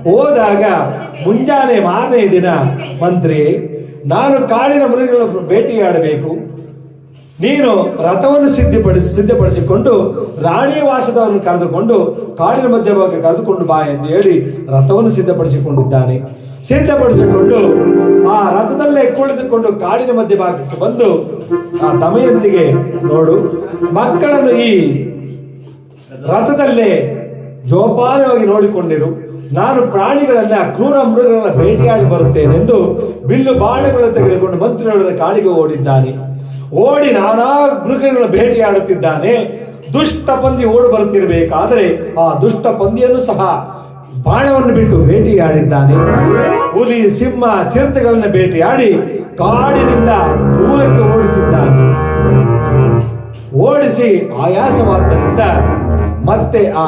ಹೋದಾಗ ಮುಂಜಾನೆ ಮಾರನೇ ದಿನ, ಮಂತ್ರಿ ನಾನು ಕಾಡಿನ ಮೃಗಗಳನ್ನು ಭೇಟಿಯಾಡಬೇಕು, ನೀನು ರಥವನ್ನು ಸಿದ್ಧಪಡಿಸಿಕೊಂಡು ರಾಣಿ ವಾಸದವನ್ನು ಕರೆದುಕೊಂಡು ಕಾಡಿನ ಮಧ್ಯಭಾಗಕ್ಕೆ ಕರೆದುಕೊಂಡು ಬಾ ಎಂದು ಹೇಳಿ ರಥವನ್ನು ಸಿದ್ಧಪಡಿಸಿಕೊಂಡಿದ್ದಾನೆ. ಸಿದ್ಧಪಡಿಸಿಕೊಂಡು ಆ ರಥದಲ್ಲೇ ಕುಳಿತುಕೊಂಡು ಕಾಡಿನ ಮಧ್ಯಭಾಗಕ್ಕೆ ಬಂದು ಆ ದಮಯಂತಿಗೆ, ನೋಡು, ಮಕ್ಕಳನ್ನು ಈ ರಥದಲ್ಲೇ ಜೋಪಾನವಾಗಿ ನೋಡಿಕೊಂಡಿರು, ನಾನು ಪ್ರಾಣಿಗಳನ್ನ ಕ್ರೂರ ಮೃಗಗಳನ್ನ ಭೇಟಿಯಾಡಿ ಬರುತ್ತೇನೆಂದು ಬಿಲ್ಲು ಬಾಣಗಳನ್ನು ತೆಗೆದುಕೊಂಡು ಮಂತ್ರಿಯೊಡನೆ ಕಾಡಿಗೆ ಓಡಿದ್ದಾನೆ. ಓಡಿ ನಾನಾ ಮೃಗಗಳನ್ನು ಭೇಟಿಯಾಡುತ್ತಿದ್ದಾನೆ. ದುಷ್ಟ ಪಂದಿ ಓಡಿ ಬರುತ್ತಿರಬೇಕಾದರೆ ಆ ದುಷ್ಟ ಪಂದಿಯನ್ನು ಸಹ ಬಾಣವನ್ನು ಬಿಟ್ಟು ಭೇಟಿಯಾಡಿದ್ದಾನೆ. ಹುಲಿ, ಸಿಂಹ, ಚಿರತೆಗಳನ್ನ ಭೇಟಿಯಾಡಿ ಕಾಡಿನಿಂದ ದೂರಕ್ಕೆ ಓಡಿಸಿದ್ದಾನೆ. ಓಡಿಸಿ ಆಯಾಸವಾದ್ದರಿಂದ ಮತ್ತೆ ಆ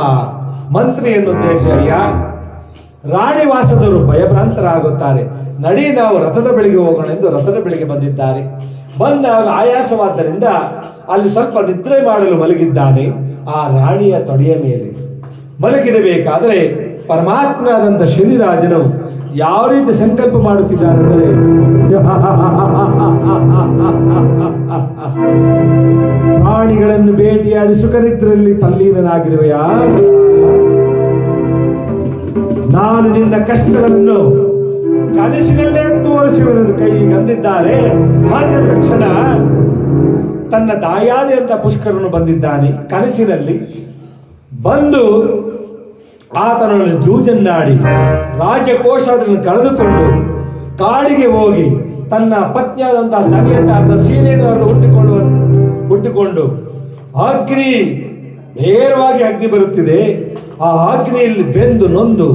ಮಂತ್ರಿಯನ್ನು ಉದ್ದೇಶಿಸಿ, ಅಯ್ಯ, ರಾಣಿವಾಸದವರು ಭಯಭ್ರಾಂತರಾಗುತ್ತಾರೆ, ನಡಿ ನಾವು ರಥದ ಬಳಿಗೆ ಹೋಗೋಣ ಎಂದು ರಥದ ಬಳಿಗೆ ಬಂದಿದ್ದಾರೆ. ಬಂದಾಗ ಆಯಾಸವಾದ್ದರಿಂದ ಅಲ್ಲಿ ಸ್ವಲ್ಪ ನಿದ್ರೆ ಮಾಡಲು ಮಲಗಿದ್ದಾನೆ. ಆ ರಾಣಿಯ ತೊಡೆಯ ಮೇಲೆ ಮಲಗಿರಬೇಕಾದರೆ ಪರಮಾತ್ಮನಾದಂಥ ಶ್ರೀರಾಜನು ಯಾವ ರೀತಿ ಸಂಕಲ್ಪ ಮಾಡುತ್ತಿದ್ದಾನೆಂದರೆ, ಪ್ರಾಣಿಗಳನ್ನು ಭೇಟಿಯಾಡಿ ಸುಖನಿದ್ರಲ್ಲಿ ತಲ್ಲೀನನಾಗಿರುವೆಯಾ, ನಾನು ನಿನ್ನ ಕಷ್ಟಗಳನ್ನು ಕನಸಿನಲ್ಲೇ ತೋರಿಸುವೆಂದು ಕೈಗೆ ಅಂದಿದ್ದಾರೆ. ಅಂದ ತಕ್ಷಣ ತನ್ನ ದಾಯಾದೆ ಅಂತ ಪುಷ್ಕರನು ಬಂದಿದ್ದಾನೆ. ಕನಸಿನಲ್ಲಿ ಬಂದು ಆತನನ್ನು ಜೂಜನ್ನಾಡಿ ರಾಜಕೋಶ ಅದನ್ನು ಕಳೆದುಕೊಂಡು ಕಾಡಿಗೆ ಹೋಗಿ ತನ್ನ ಪತ್ನಿಯಾದಂತಹ ದಮಯಂತ ಸೀನೆಯನ್ನು ಹುಟ್ಟಿಕೊಂಡು ಅಗ್ನಿ, ನೇರವಾಗಿ ಅಗ್ನಿ ಬರುತ್ತಿದೆ. ಆ ಅಗ್ನಿಯಲ್ಲಿ ಬೆಂದು ನೊಂದು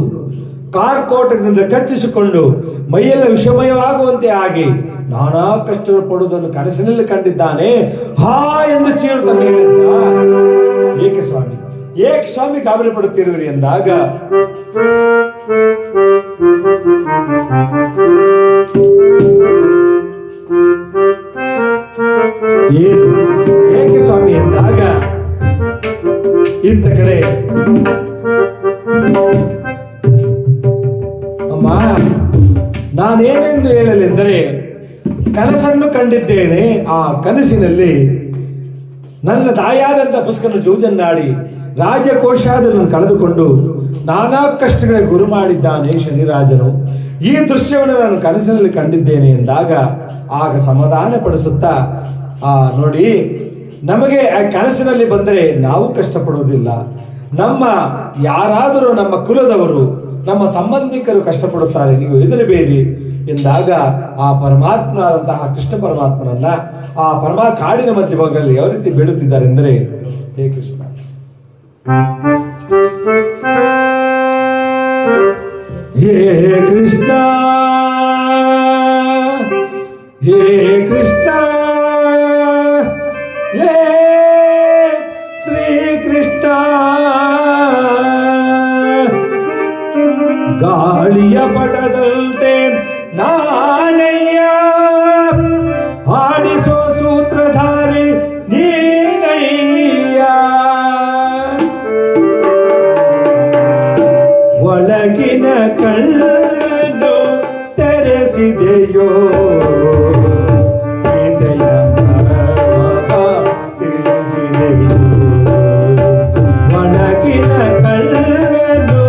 ಕಾರ್ಕೋಟದಿಂದ ಕಚ್ಚಿಸಿಕೊಂಡು ಮೈಯೆಲ್ಲ ವಿಷಮಯವಾಗುವಂತೆ ಆಗಿ ನಾನಾ ಕಷ್ಟ ಪಡುವುದನ್ನು ಕನಸಿನಲ್ಲಿ ಕಂಡಿದ್ದಾನೆ. ಹಾ ಎಂದು ಚೀರುತ್ತ ಮೇಲಿದ್ದ. ಏಕೆ ಸ್ವಾಮಿ, ಏಕೆ ಸ್ವಾಮಿ ಗಾಬರಿ ಪಡುತ್ತಿರುವಿರಿ ಎಂದಾಗ, ಏನು ಏಕೆ ಸ್ವಾಮಿ ಎಂದಾಗ, ಇಂಥ ಕಡೆ ಅಮ್ಮ, ನಾನೇನೆಂದು ಹೇಳಲೆಂದರೆ, ಕನಸನ್ನು ಕಂಡಿದ್ದೇನೆ. ಆ ಕನಸಿನಲ್ಲಿ ನನ್ನ ತಾಯಾದಂತ ಪುಷ್ಕರನು ಜೂಜನ್ನಾಡಿ ರಾಜಕೋಶಾದನ್ನು ಕಳೆದುಕೊಂಡು ನಾನಾ ಕಷ್ಟಗಳಿಗೆ ಗುರು ಮಾಡಿದ್ದಾನೆ ಶನಿರಾಜನು. ಈ ದೃಶ್ಯವನ್ನು ನಾನು ಕನಸಿನಲ್ಲಿ ಕಂಡಿದ್ದೇನೆ ಎಂದಾಗ ಆಗ ಸಮಾಧಾನ ಪಡಿಸುತ್ತಾ, ನೋಡಿ, ನಮಗೆ ಆ ಕನಸಿನಲ್ಲಿ ಬಂದರೆ ನಾವು ಕಷ್ಟಪಡುವುದಿಲ್ಲ, ನಮ್ಮ ಯಾರಾದರೂ ನಮ್ಮ ಕುಲದವರು, ನಮ್ಮ ಸಂಬಂಧಿಕರು ಕಷ್ಟಪಡುತ್ತಾರೆ, ನೀವು ಹೆದರಬೇಡಿ ಎಂದಾಗ ಆ ಪರಮಾತ್ಮನಾದಂತಹ ಕೃಷ್ಣ ಪರಮಾತ್ಮನನ್ನ ಆ ಕಾಡಿನ ಮಧ್ಯಭಾಗದಲ್ಲಿ ಯಾವ ರೀತಿ ಬೀಳುತ್ತಿದ್ದಾರೆ ಎಂದರೆ, ಹೇ ಕೃಷ್ಣ, ಹೇ ಕೃಷ್ಣ, ಹೇ ಕೃಷ್ಣ, ಹೇ ಶ್ರೀಕೃಷ್ಣ, ಗಾಳಿಯ ಪಟದಂತೆ ನಾನಯ್ಯ, ಆಡಿಸೋ ಸೂತ್ರಧಾರಿ ನೀನಯ್ಯ, ಒಳಗಿನ ಕಣ್ಣನ್ನು ತೆರೆಸಿದೆಯೋ, ಹೃದಯ ತಿಳಿಸಿದೆಯೋ, ಒಳಗಿನ ಕಣ್ಣನ್ನು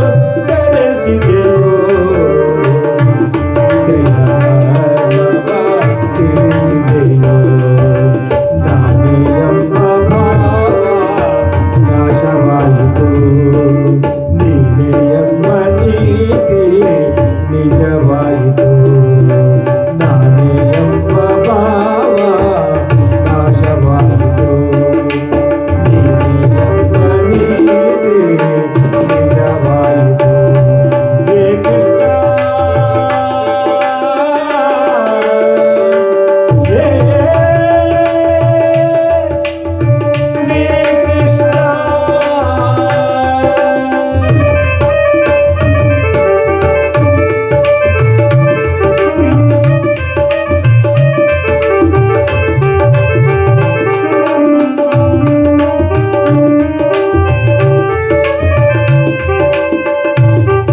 ತೆರೆಸಿದೆಯೋ, ಹೃದಯ ತಿಳಿಸಿದೆಯೋ, ನಾನೇ ಎಂಬ ಭಾವ ನಾಶವಾಯಿತು, ನೀನೇ ಎಂಬ ನೀತಿ ನಿಜವಾಯಿತು, ನಾನೇ ಎಂಬ ಭಾವ ನಾಶವಾಯಿತು, ನೀನೇ ಎಂಬ ನೀತಿ ನಿಜವಾಯಿತು. ಹೇ ಕೃಷ್ಣ, ಹೇ ಶ್ರೀಕೃಷ್ಣ,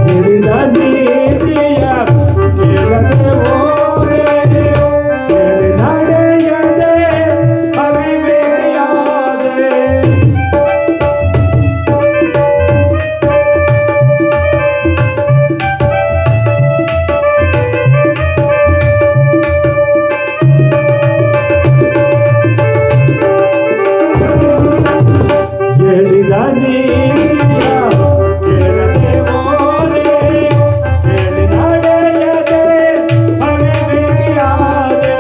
ತಿಳಿದ ನೀತಿಯ ಕೇಳದೆ ಹೋದೆ, ಕೇಳಿ ನಡೆಯದೆ ಅವಿವೇಕಿಯಾದೆ, ಹೇಳಿದ ನೀತಿಯ ಕೇಳದೆ ಹೋದೆ, ಕೇಳಿ ನಡೆಯದೆ ಅವಿವೇಕಿಯಾದೆ,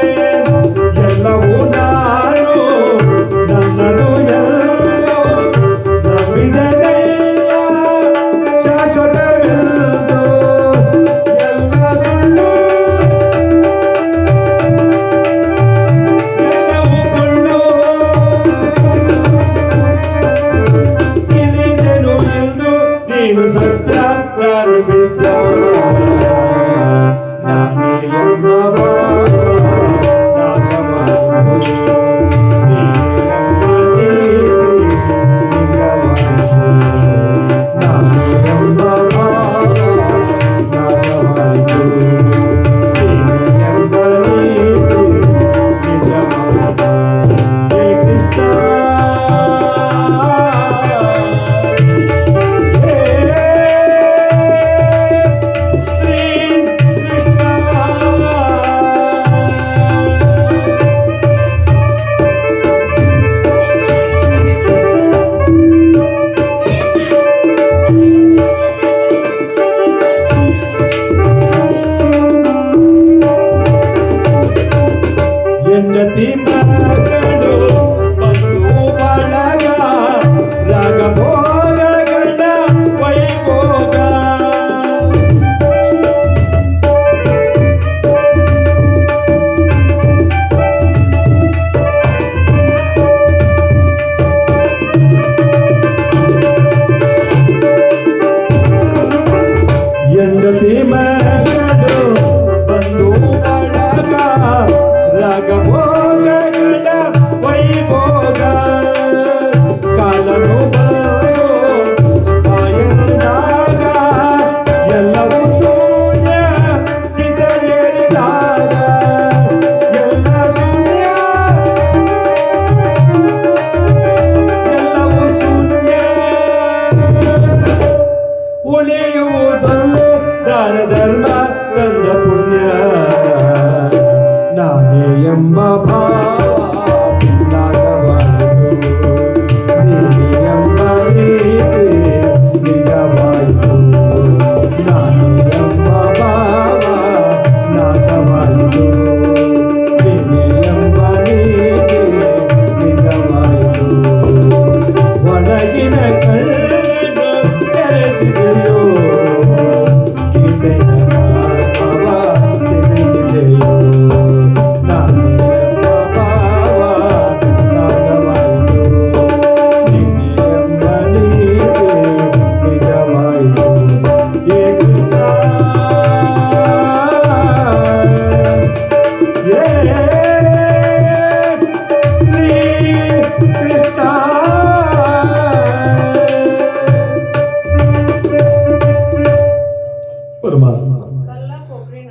ಎಲ್ಲವೂ ನಾನು ನನ್ನದು ಎಲ್ಲೋ ನಂಬಿದೆನಯ್ಯ ಶಾಶ್ವತವೆಂದು, ಎಲ್ಲ ಸುಳ್ಳು ಎಲ್ಲವೂ ಕೊಳ್ಳು, ತಿಳಿಯದೆ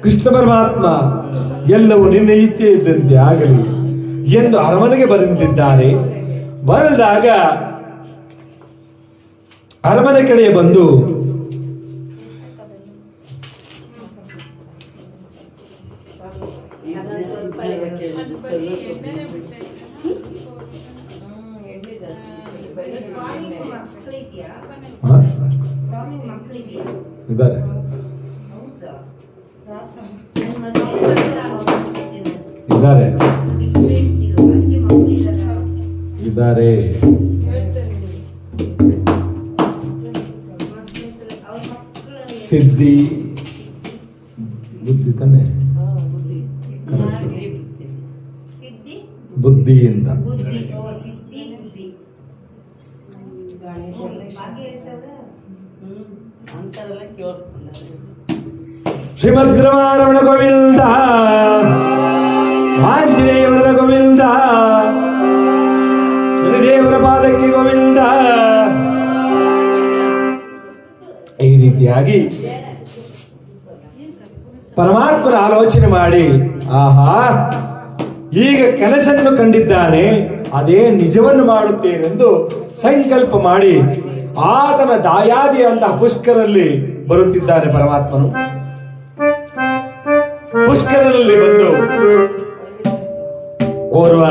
ಕೃಷ್ಣ ಪರಮಾತ್ಮ ಎಲ್ಲವೂ ನಿನ್ನ ಇಚ್ಛೆ ಇದ್ದಂತೆ ಆಗಲಿ ಎಂದು ಅರಮನೆಗೆ ಬಂದಿದ್ದಾರೆ. ಬಂದಾಗ ಅರಮನೆ ಕಡೆಗೆ ಬಂದು ಇದ್ದಾರೆ ಇದ್ದಾರೆ ಇದ್ದಾರೆ ಸಿದ್ಧಿ ಬುದ್ಧಿ ತಾನೆ ಬುದ್ಧಿಯಿಂದ ಶ್ರೀಮದ್ ರಮಣ ಗೋವಿಂದ ಆಂಜನೇಯವರದ ಗೋವಿಂದ ಶನಿದೇವರ ಪಾದಕ್ಕೆ ಗೋವಿಂದ. ಈ ರೀತಿಯಾಗಿ ಪರಮಾತ್ಮನ ಆಲೋಚನೆ ಮಾಡಿ ಆಹಾ ಈಗ ಕೆಲಸವನ್ನು ಕಂಡಿದ್ದಾನೆ, ಅದೇ ನಿಜವನ್ನು ಮಾಡುತ್ತೇನೆಂದು ಸಂಕಲ್ಪ ಮಾಡಿ ಆತನ ದಾಯಾದಿ ಅಂತ ಪುಷ್ಕರಲ್ಲಿ ಬರುತ್ತಿದ್ದಾನೆ. ಪರಮಾತ್ಮನು ಪುಷ್ಕರಲ್ಲಿ ಬಂದು ಓರ್ವ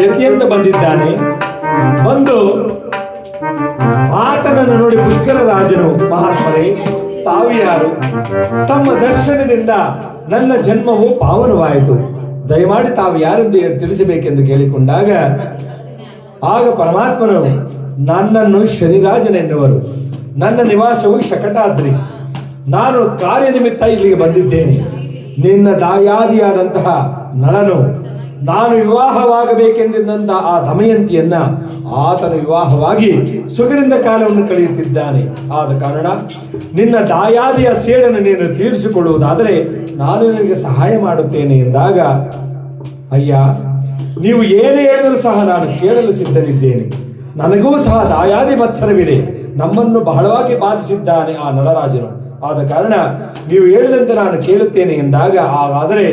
ಯತಿಯಂತ ಬಂದಿದ್ದಾನೆ. ಬಂದು ಆತನನ್ನು ನೋಡಿ ಪುಷ್ಕರ ರಾಜನು, ಮಹಾತ್ಮರೇ ತಾವು ಯಾರು? ತಮ್ಮ ದರ್ಶನದಿಂದ ನನ್ನ ಜನ್ಮವು ಪಾವನವಾಯಿತು, ದಯಮಾಡಿ ತಾವು ಯಾರೆಂದು ತಿಳಿಸಬೇಕೆಂದು ಕೇಳಿಕೊಂಡಾಗ ಆಗ ಪರಮಾತ್ಮನು ನನ್ನನ್ನು ಶನಿರಾಜನೆನ್ನುವರು, ನನ್ನ ನಿವಾಸವು ಶಕಟಾದ್ರಿ, ನಾನು ಕಾರ್ಯನಿಮಿತ್ತ ಇಲ್ಲಿಗೆ ಬಂದಿದ್ದೇನೆ. ನಿನ್ನ ದಾಯಾದಿಯಾದಂತಹ ನಳನು ನಾನು ವಿವಾಹವಾಗಬೇಕೆಂದಿದ್ದಂತಹ ಆ ದಮಯಂತಿಯನ್ನ ಆತನ ವಿವಾಹವಾಗಿ ಸುಖದಿಂದ ಕಾಲವನ್ನು ಕಳೆಯುತ್ತಿದ್ದಾನೆ. ಆದ ಕಾರಣ ನಿನ್ನ ದಾಯಾದಿಯ ಸೇಡನ್ನು ನೀನು ತೀರಿಸಿಕೊಳ್ಳುವುದಾದರೆ ನಾನು ನಿನಗೆ ಸಹಾಯ ಮಾಡುತ್ತೇನೆ ಎಂದಾಗ, ಅಯ್ಯ ನೀವು ಏನೇ ಹೇಳಿದರೂ ಸಹ ನಾನು ಕೇಳಲು ಸಿದ್ಧನಿದ್ದೇನೆ, ನನಗೂ ಸಹ ದಾಯಾದಿ ಮತ್ಸರವಿದೆ, ನಮ್ಮನ್ನು ಬಹಳವಾಗಿ ಬಾಧಿಸಿದ್ದಾನೆ ಆ ನಳರಾಜನು, ಆದ ಕಾರಣ ನೀವು ಹೇಳಿದಂತೆ ನಾನು ಕೇಳುತ್ತೇನೆ ಎಂದಾಗ, ಹಾಗಾದರೆ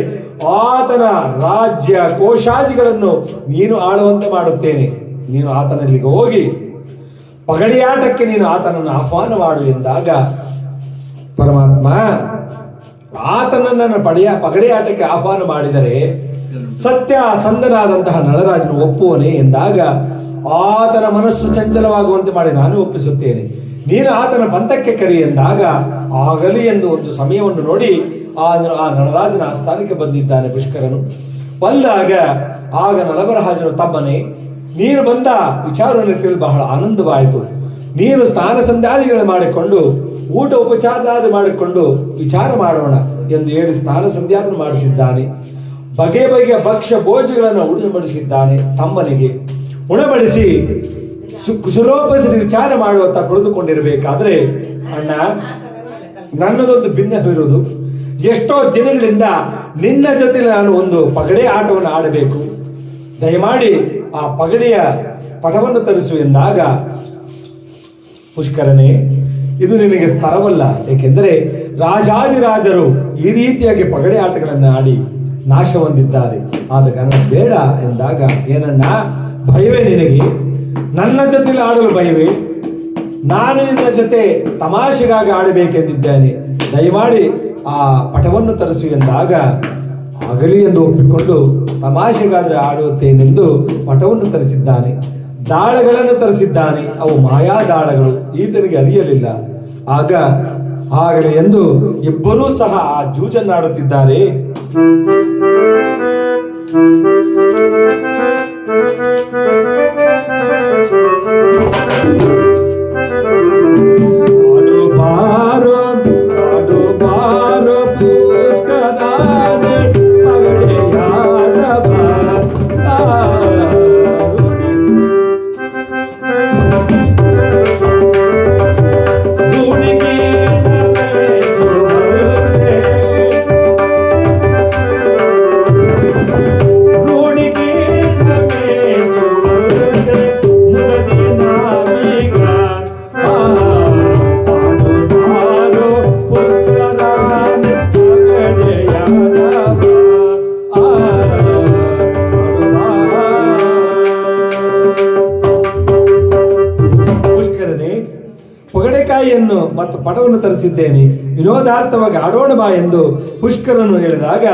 ಆತನ ರಾಜ್ಯ ಕೋಶಾದಿಗಳನ್ನು ನೀನು ಆಳುವಂತೆ ಮಾಡುತ್ತೇನೆ, ನೀನು ಆತನಲ್ಲಿಗೆ ಹೋಗಿ ಪಗಡಿಯಾಟಕ್ಕೆ ನೀನು ಆತನನ್ನು ಆಹ್ವಾನ ಮಾಡು ಎಂದಾಗ ಪರಮಾತ್ಮ ಆತನನ್ನು ಪಗಡಿಯಾಟಕ್ಕೆ ಆಹ್ವಾನ ಮಾಡಿದರೆ ಸತ್ಯ ಸಂದನಾದಂತಹ ನಳರಾಜನು ಒಪ್ಪುವನೇ ಎಂದಾಗ ಆತನ ಮನಸ್ಸು ಚಂಚಲವಾಗುವಂತೆ ಮಾಡಿ ನಾನು ಒಪ್ಪಿಸುತ್ತೇನೆ, ನೀನು ಆತನ ಪಂಥಕ್ಕೆ ಕರಿ ಎಂದಾಗ ಆಗಲಿ ಎಂದು ಒಂದು ಸಮಯವನ್ನು ನೋಡಿ ಆ ನಳರಾಜನ ಆಸ್ಥಾನಕ್ಕೆ ಬಂದಿದ್ದಾನೆ ಪುಷ್ಕರನು. ಬಂದಾಗ ಆಗ ನಳಮಹಾರಾಜನು, ತಮ್ಮನೇ ನೀನು ಬಂದ ವಿಚಾರವನ್ನು ತಿಳಿದು ಬಹಳ ಆನಂದವಾಯಿತು, ನೀನು ಸ್ನಾನ ಸಂಧ್ಯಾದಿಗಳು ಮಾಡಿಕೊಂಡು ಊಟ ಉಪಚಾರಾದಿ ಮಾಡಿಕೊಂಡು ವಿಚಾರ ಮಾಡೋಣ ಎಂದು ಹೇಳಿ ಸ್ನಾನ ಸಂಧ್ಯಾದನ್ನು ಮಾಡಿಸಿದ್ದಾನೆ. ಬಗೆ ಬಗೆಯ ಭಕ್ಷ್ಯ ಭೋಜಗಳನ್ನು ಉಣಬಡಿಸಿದ್ದಾನೆ. ತಮ್ಮನಿಗೆ ಉಣಬಡಿಸಿ ಸುಲೋಪಸಿ ವಿಚಾರ ಮಾಡುವಂತ ಕುಳಿತುಕೊಂಡಿರಬೇಕಾದ್ರೆ, ಅಣ್ಣ ನನ್ನದೊಂದು ಭಿನ್ನವಿರುವುದು, ಎಷ್ಟೋ ದಿನಗಳಿಂದ ನಿನ್ನ ಜೊತೆ ನಾನು ಒಂದು ಪಗಡೆ ಆಟವನ್ನು ಆಡಬೇಕು, ದಯಮಾಡಿ ಆ ಪಗಡೆಯ ಪಟವನ್ನು ತರಿಸು ಎಂದಾಗ, ಪುಷ್ಕರನೇ ಇದು ನಿನಗೆ ಸ್ತರವಲ್ಲ, ಏಕೆಂದರೆ ರಾಜಾದಿರಾಜರು ಈ ರೀತಿಯಾಗಿ ಪಗಡೆ ಆಟಗಳನ್ನು ಆಡಿ ನಾಶ ಹೊಂದಿದ್ದಾರೆ, ಆದ ಕಾರಣ ಬೇಡ ಎಂದಾಗ, ಏನಣ್ಣ ಭಯವೇ ನಿನಗೆ? ನನ್ನ ಜೊತೆಲಿ ಆಡಲು ಭಯವೇ? ನಾನು ನಿನ್ನ ಜೊತೆ ತಮಾಷೆಗಾಗಿ ಆಡಬೇಕೆಂದಿದ್ದೇನೆ, ದಯಮಾಡಿ ಆ ಪಟವನ್ನು ತರಿಸು ಎಂದಾಗ, ಆಗಲಿ ಎಂದು ಒಪ್ಪಿಕೊಂಡು ತಮಾಷೆಗಾದ್ರೆ ಆಡುತ್ತೇನೆಂದು ಪಟವನ್ನು ತರಿಸಿದ್ದಾನೆ. ದಾಳಗಳನ್ನು ತರಿಸಿದ್ದಾನೆ, ಅವು ಮಾಯಾ ದಾಳಗಳು, ಈತನಿಗೆ ಅರಿಯಲಿಲ್ಲ. ಆಗ ಆಗಲಿ ಎಂದು ಇಬ್ಬರೂ ಸಹ ಆ ಜೂಜನ್ನಾಡುತ್ತಿದ್ದಾರೆ. ಪಗಡೆಕಾಯಿಯನ್ನು ಮತ್ತು ಪಟವನ್ನು ತರಿಸಿದ್ದೇನೆ, ವಿನೋದಾರ್ಥವಾಗಿ ಆಡೋಣ ಬಾ ಎಂದು ಪುಷ್ಕರನು ಹೇಳಿದಾಗ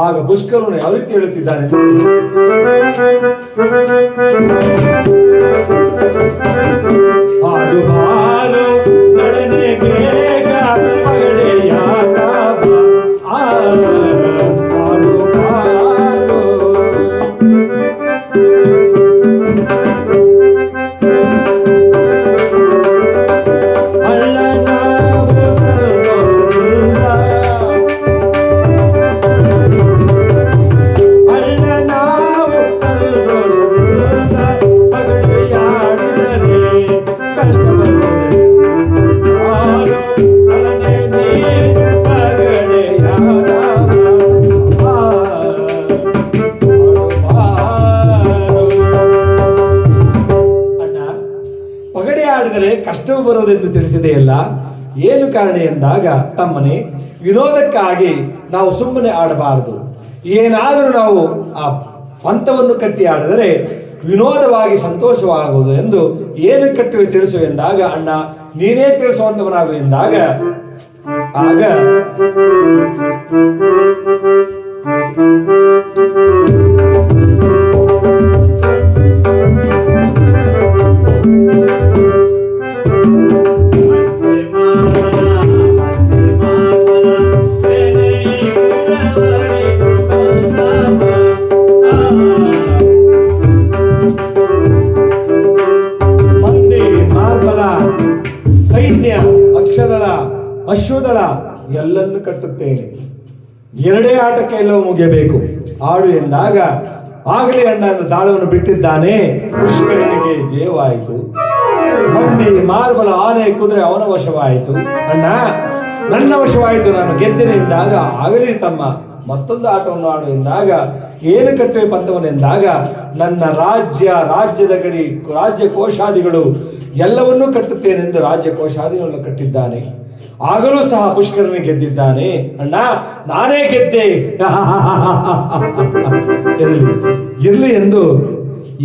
ಆಗ ಪುಷ್ಕರನು ಯಾವ ರೀತಿ ಹೇಳುತ್ತಿದ್ದಾನೆ, ಆಡು ಬಾರು ನಳನೆ ಬೇಗ ಪಗಡೆಯಾಟ ಆಡು ಬಾರು. ಕಷ್ಟವು ಬರುವುದೆಂದು ತಿಳಿಸಿದೆಯಲ್ಲ, ಏನು ಕಾರಣ ಎಂದಾಗ, ತಮ್ಮನೆ ವಿನೋದಕ್ಕಾಗಿ ನಾವು ಸುಮ್ಮನೆ ಆಡಬಾರದು. ಏನಾದರೂ ನಾವು ಆ ಪಂಥವನ್ನು ಕಟ್ಟಿ ಆಡಿದರೆ ವಿನೋದವಾಗಿ ಸಂತೋಷವಾಗುವುದು ಎಂದು ಏನು ಕಟ್ಟುವೆ ತಿಳಿಸು ಎಂದಾಗ, ಅಣ್ಣ ನೀನೇ ತಿಳಿಸುವಂತವನಾಗು ಎಂದಾಗ ಆಗ ಸೈನ್ಯ, ಅಕ್ಷದಳ, ಅಶ್ವದಳ ಎಲ್ಲನ್ನು ಕಟ್ಟುತ್ತೇನೆ. ಎರಡೇ ಆಟಕ್ಕೆ ಎಲ್ಲವೂ ಮುಗಿಯಬೇಕು, ಆಡು ಎಂದಾಗ ಆಗಲೇ ಅಣ್ಣ ದಾಳವನ್ನು ಬಿಟ್ಟಿದ್ದಾನೆ. ಪುಷ್ಕರನಿಗೆ ಜಯವಾಯಿತು. ಮಂದಿ, ಮಾರ್ಬಲ, ಆನೆ, ಕುದುರೆ ಅವನ ವಶವಾಯಿತು. ಅಣ್ಣ ನನ್ನ ವಶವಾಯಿತು, ನಾನು ಗೆದ್ದೆನೆ ಎಂದಾಗ ಆಗಲಿ ತಮ್ಮ ಮತ್ತೊಂದು ಆಟವನ್ನು ಆಡು ಎಂದಾಗ, ಏನು ಕಟ್ಟುವೆ ಪಂಥವನ್ನು ಎಂದಾಗ, ನನ್ನ ರಾಜ್ಯದ ಗಡಿ, ರಾಜ್ಯ ಕೋಶಾದಿಗಳು ಎಲ್ಲವನ್ನೂ ಕಟ್ಟುತ್ತೇನೆಂದು ರಾಜ್ಯ ಕೋಶಾದಿಗಳನ್ನು ಕಟ್ಟಿದ್ದಾನೆ. ಆಗಲೂ ಸಹ ಪುಷ್ಕರನಿಗೆ ಗೆದ್ದಿದ್ದಾನೆ. ಅಣ್ಣ ನಾನೇ ಗೆದ್ದೆ ಇರಲಿ ಎಂದು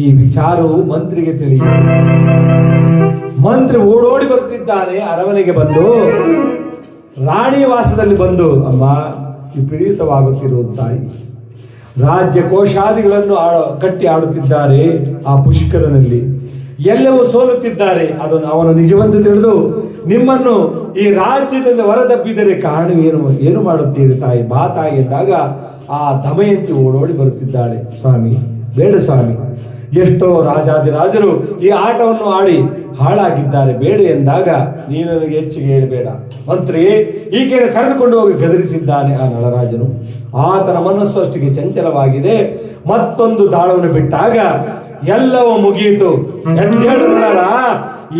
ಈ ವಿಚಾರವು ಮಂತ್ರಿಗೆ ತಿಳಿಯಿತು. ಮಂತ್ರಿ ಓಡೋಡಿ ಬರುತ್ತಿದ್ದಾನೆ. ಅರಮನೆಗೆ ಬಂದು ರಾಣಿ ವಾಸದಲ್ಲಿ ಬಂದು, ಅಮ್ಮ ವಿಪರೀತವಾಗುತ್ತಿರುವ ತಾಯಿ, ರಾಜ್ಯ ಕೋಶಾದಿಗಳನ್ನು ಕಟ್ಟಿ ಆಡುತ್ತಿದ್ದಾರೆ ಆ ಪುಷ್ಕರನಲ್ಲಿ, ಎಲ್ಲವೂ ಸೋಲುತ್ತಿದ್ದಾರೆ. ಅದನ್ನು ಅವನು ನಿಜವೆಂದು ತಿಳಿದು ನಿಮ್ಮನ್ನು ಈ ರಾಜ್ಯದಿಂದ ಹೊರದಬ್ಬಿದರೆ ಕಾರಣ ಏನು ಮಾಡುತ್ತೀರಿ ತಾಯಿ, ಬಾ ತಾಯಿ ಎಂದಾಗ ಆ ದಮಯಂತಿ ಓಡೋಡಿ ಬರುತ್ತಿದ್ದಾಳೆ. ಸ್ವಾಮಿ ಬೇಡ ಸ್ವಾಮಿ, ಎಷ್ಟೋ ರಾಜಾದಿರಾಜರು ಈ ಆಟವನ್ನು ಆಡಿ ಹಾಳಾಗಿದ್ದಾರೆ, ಬೇಡ ಎಂದಾಗ ನೀನು ನನಗೆ ಹೆಚ್ಚಿಗೆ ಹೇಳಬೇಡ. ಮಂತ್ರಿ ಈಕೆಯನ್ನು ಕರೆದುಕೊಂಡು ಹೋಗಿ ಗದರಿಸಿದ್ದಾನೆ ಆ ನಳರಾಜನು. ಆತನ ಮನಸ್ಸು ಅಷ್ಟಿಗೆ ಚಂಚಲವಾಗಿದೆ. ಮತ್ತೊಂದು ದಾಳವನ್ನು ಬಿಟ್ಟಾಗ ಎಲ್ಲವೂ ಮುಗಿಯಿತು.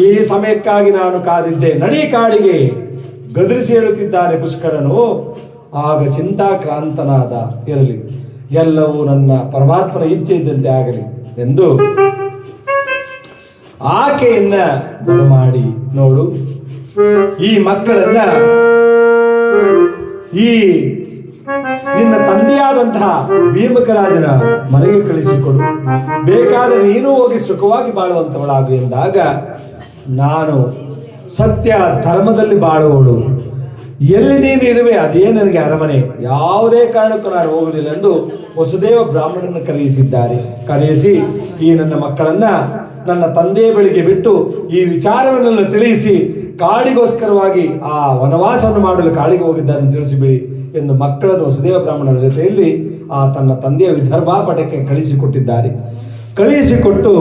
ಈ ಸಮಯಕ್ಕಾಗಿ ನಾನು ಕಾದಿದ್ದೆ, ನಡಿ ಕಾಡಿಗೆ ಗದರಿಸಿ ಹೇಳುತ್ತಿದ್ದಾನೆ ಪುಷ್ಕರನು. ಆಗ ಚಿಂತಾಕ್ರಾಂತನಾದ, ಇರಲಿ ಎಲ್ಲವೂ ನನ್ನ ಪರಮಾತ್ಮನ ಇಚ್ಛೆ ಇದ್ದಂತೆ ಆಗಲಿ ಎಂದು ಆಕೆಯನ್ನ ಬರಮಾಡಿ, ನೋಡು ಈ ಮಕ್ಕಳನ್ನ ಈ ನಿನ್ನ ತಂದೆಯಾದಂತಹ ಭೀಮಕರಾಜನ ಮನೆಗೆ ಕಳಿಸಿಕೊಡು, ಬೇಕಾದರೆ ನೀನು ಹೋಗಿ ಸುಖವಾಗಿ ಬಾಳುವಂತವಳಾಗು ಎಂದಾಗ, ನಾನು ಸತ್ಯ ಧರ್ಮದಲ್ಲಿ ಬಾಳುವಳು, ಎಲ್ಲಿ ನೀನು ಇರುವೆ ಅದೇ ನನಗೆ ಅರಮನೆ, ಯಾವುದೇ ಕಾರಣಕ್ಕೂ ನಾನು ಹೋಗುವುದಿಲ್ಲ ಎಂದು ವಸುದೇವ ಬ್ರಾಹ್ಮಣನ ಕರೆಯಿಸಿ ಈ ನನ್ನ ಮಕ್ಕಳನ್ನ ನನ್ನ ತಂದೆಯ ಬಳಿಗೆ ಬಿಟ್ಟು ಈ ವಿಚಾರವನ್ನೆಲ್ಲ ತಿಳಿಸಿ ಕಾಡಿಗೋಸ್ಕರವಾಗಿ ಆ ವನವಾಸವನ್ನು ಮಾಡಲು ಕಾಡಿಗೆ ಹೋಗಿದ್ದಾನೆ ತಿಳಿಸಿಬಿಡಿ ಎಂದು ಮಕ್ಕಳನ್ನು ವಸುದೇವ ಬ್ರಾಹ್ಮಣರ ಜೊತೆಯಲ್ಲಿ ಆ ತನ್ನ ತಂದೆಯ ವಿದರ್ಭಾಪಟಕ್ಕೆ ಕಳಿಸಿಕೊಟ್ಟು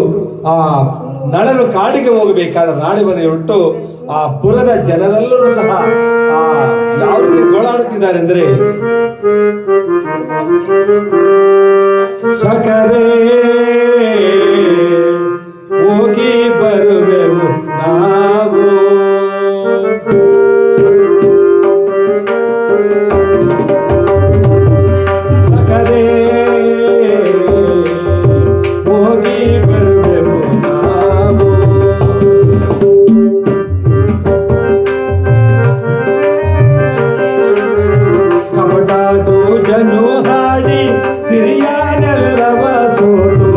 ಆ ನಳನು ಕಾಡಿಗೆ ಹೋಗಬೇಕಾದ ರಾಣಿ ಮನೆ ಹೊರಟು ಆ ಪುರದ ಜನರೆಲ್ಲರೂ ಸಹ ಆ ಯಾವ ರೀತಿ ಗೋಳಾಡುತ್ತಿದ್ದಾರೆ ಎಂದರೆ, ಸಕರೇ ಹೋಗಿ ಬರುವೆವು ನಾವು, ಸಕರೇ ಹೋಗಿ ಬರುವೆವು ನಾವು, ಕಪಟದು ಜನು ಹಾಡಿ ಸಿರಿಯಾನೆಲ್ಲವ ಸೋತು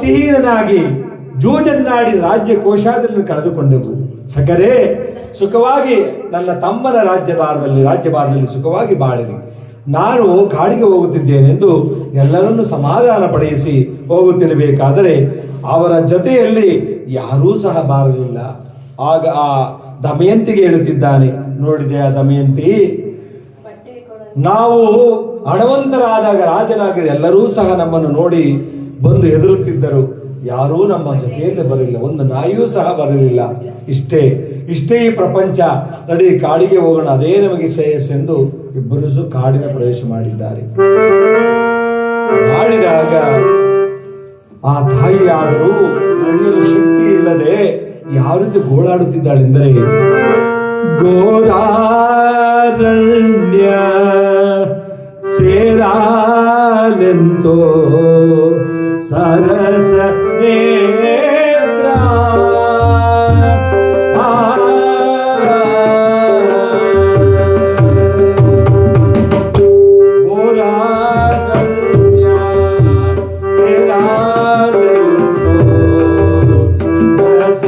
ಭಕ್ತಿಹೀನನಾಗಿ ಜೂಜನ್ನಾಡಿ ರಾಜ್ಯ ಕೋಶಾದಲ್ಲಿ ಕಳೆದುಕೊಂಡೆವು. ಸಖರೇ, ಸುಖವಾಗಿ ನನ್ನ ತಮ್ಮನ ರಾಜ್ಯಭಾರದಲ್ಲಿ ಸುಖವಾಗಿ ಬಾಳಿದೆ. ನಾನು ಕಾಡಿಗೆ ಹೋಗುತ್ತಿದ್ದೇನೆಂದು ಎಲ್ಲರನ್ನು ಸಮಾಧಾನ ಪಡಿಸಿ ಹೋಗುತ್ತಿರಬೇಕಾದರೆ ಅವರ ಜೊತೆಯಲ್ಲಿ ಯಾರೂ ಸಹ ಬಾರಲಿಲ್ಲ. ಆಗ ಆ ದಮಯಂತಿಗೆ ಹೇಳುತ್ತಿದ್ದಾನೆ, ನೋಡಿದೆ ಆ ದಮಯಂತಿ, ನಾವು ಹಣವಂತರಾದಾಗ ರಾಜನಾಗಿದೆ ಎಲ್ಲರೂ ಸಹ ನಮ್ಮನ್ನು ನೋಡಿ ಬಂದು ಹೆದರುತ್ತಿದ್ದರು. ಯಾರೂ ನಮ್ಮ ಜೊತೆಯಲ್ಲಿ ಬರಲಿಲ್ಲ, ಒಂದು ನಾಯಿಯೂ ಸಹ ಬರಲಿಲ್ಲ. ಇಷ್ಟೇ ಈ ಪ್ರಪಂಚ, ನಡಿ ಕಾಡಿಗೆ ಹೋಗೋಣ, ಅದೇ ನಮಗೆ ಶ್ರೇಯಸ್ಸೆಂದು ಇಬ್ಬರು ಸಹ ಕಾಡಿನ ಪ್ರವೇಶ ಮಾಡಿದ್ದಾರೆ. ಮಾಡಿದಾಗ ಆ ತಾಯಿ ಆದರೂ ನಡೆಯಲು ಶಕ್ತಿ ಇಲ್ಲದೆ ಯಾವ ರೀತಿ ಗೋಳಾಡುತ್ತಿದ್ದಾಳೆಂದರೆ, ಗೋರಾರಣ್ಯ ಸೇರಾಲೆಂತೋ ಸರಸ ನೇತ್ರ ಗೋರಾರಣ್ಯ ಸೇರಾಲೆಂತೋ ಸರಸ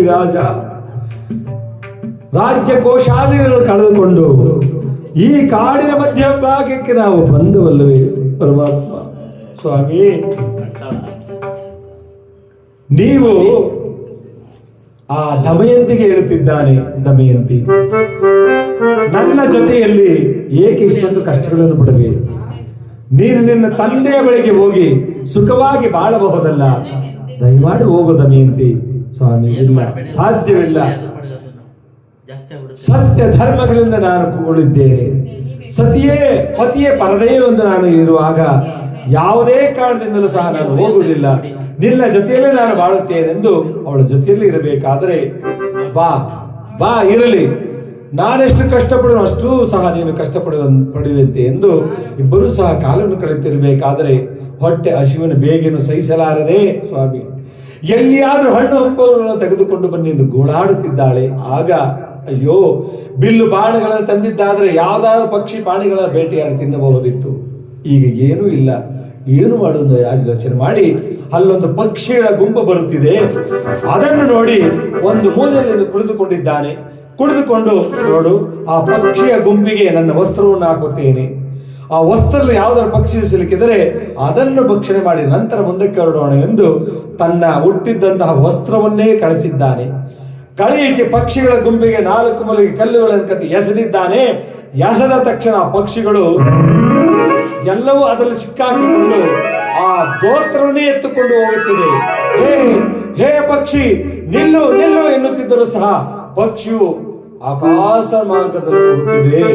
ರಾಜ ರಾಜ್ಯ ಕೋಶಾದಿಗಳನ್ನು ಕಳೆದುಕೊಂಡು ಈ ಕಾಡಿನ ಮಧ್ಯಭಾಗಕ್ಕೆ ನಾವು ಬಂದವಲ್ಲವೇ ಪರಮಾತ್ಮ. ಸ್ವಾಮಿ, ನೀವು ಆ ದಮಯಂತಿಗೆ ಹೇಳುತ್ತಿದ್ದಾನೆ, ದಮಯಂತಿ, ನನ್ನ ಜೊತೆಯಲ್ಲಿ ಏಕೆ ಇಷ್ಟೊಂದು ಕಷ್ಟಗಳನ್ನು ಪಡಬೇಕು? ನೀನು ನಿನ್ನ ತಂದೆಯ ಬಳಿಗೆ ಹೋಗಿ ಸುಖವಾಗಿ ಬಾಳಬಹುದಲ್ಲ, ದಯಮಾಡಿ ಹೋಗು ದಮಯಂತಿ. ಸ್ವಾಮಿ, ಇಲ್ಲ, ಸಾಧ್ಯವಿಲ್ಲ. ಸತ್ಯ ಧರ್ಮಗಳಿಂದ ನಾನು ಕೂಡಿದ್ದೇನೆ. ಪತಿಯೇ ಪರದೆಯೊಂದು ನಾನು ಇರುವಾಗ ಯಾವುದೇ ಕಾರಣದಿಂದಲೂ ಸಹ ನಾನು ಹೋಗುವುದಿಲ್ಲ. ನಿನ್ನ ಜೊತೆಯಲ್ಲೇ ನಾನು ಬಾಳುತ್ತೇನೆಂದು ಅವಳ ಜೊತೆಯಲ್ಲಿ ಇರಬೇಕಾದರೆ ಬಾ ಇರಲಿ, ನಾನೆಷ್ಟು ಕಷ್ಟಪಡುವ ಅಷ್ಟೂ ಸಹ ನೀನು ಪಡುವಂತೆ ಎಂದು ಇಬ್ಬರೂ ಸಹ ಕಾಲನ್ನು ಕಳೆಯುತ್ತಿರಬೇಕಾದರೆ ಹೊಟ್ಟೆ ಹಸಿವಿನ ಬೇಗೇನು ಸಹಿಸಲಾರದೆ ಸ್ವಾಮಿ ಎಲ್ಲಿಯಾದ್ರೂ ಹಣ್ಣು ಹಂಪವನ್ನು ತೆಗೆದುಕೊಂಡು ಬನ್ನಿ ಎಂದು ಗೋಳಾಡುತ್ತಿದ್ದಾಳೆ. ಆಗ ಅಯ್ಯೋ, ಬಿಲ್ಲು ಬಾಣಗಳನ್ನು ತಂದಿದ್ದಾದ್ರೆ ಯಾವ್ದಾದ್ರು ಪಕ್ಷಿ ಪ್ರಾಣಿಗಳ ಬೇಟೆಯಾಡಿ ತಿನ್ನಬಹುದಿತ್ತು. ಈಗ ಏನೂ ಇಲ್ಲ, ಏನು ಮಾಡುವುದು ಯೋಚನೆ ಮಾಡಿ ಅಲ್ಲೊಂದು ಪಕ್ಷಿಗಳ ಗುಂಪು ಬರುತ್ತಿದೆ. ಅದನ್ನು ನೋಡಿ ಒಂದು ಮೂಲೆಯಲ್ಲಿ ಕುಳಿತುಕೊಂಡಿದ್ದಾನೆ. ಕುಳಿತುಕೊಂಡು, ನೋಡು, ಆ ಪಕ್ಷಿಯ ಗುಂಪಿಗೆ ನನ್ನ ವಸ್ತ್ರವನ್ನು ಹಾಕುತ್ತೇನೆ. ಆ ವಸ್ತ್ರದಲ್ಲಿ ಯಾವುದಾದ್ರು ಪಕ್ಷಿ ಸಿಲುಕಿದರೆ ಅದನ್ನು ಭಕ್ಷಣೆ ಮಾಡಿ ನಂತರ ಮುಂದಕ್ಕೆ ಹೊರಡೋಣ ಎಂದು ತನ್ನ ಹುಟ್ಟಿದ್ದಂತಹ ವಸ್ತ್ರವನ್ನೇ ಕಳಿಸಿದ್ದಾನೆ. ಕಳಿಯಿಸಿ ಪಕ್ಷಿಗಳ ಗುಂಪಿಗೆ 4 ಮೂಲೆಗೆ ಕಲ್ಲುಗಳನ್ನು ಕಟ್ಟಿ ಎಸೆದಿದ್ದಾನೆ. ಎಸೆದ ತಕ್ಷಣ ಪಕ್ಷಿಗಳು ಎಲ್ಲವೂ ಅದರಲ್ಲಿ ಸಿಕ್ಕಾಕಿಕೊಂಡು ಆ ದೋತ್ರವನ್ನೇ ಎತ್ತುಕೊಂಡು ಹೋಗುತ್ತಿದೆ. ಹೇ ಪಕ್ಷಿ, ನಿಲ್ಲು ನಿಲ್ಲು ಎನ್ನುತ್ತಿದ್ದರೂ ಸಹ ಪಕ್ಷಿಯು ಆಕಾಶ ಮಾರ್ಗದಲ್ಲಿ ಹೋಗುತ್ತಿದೆ.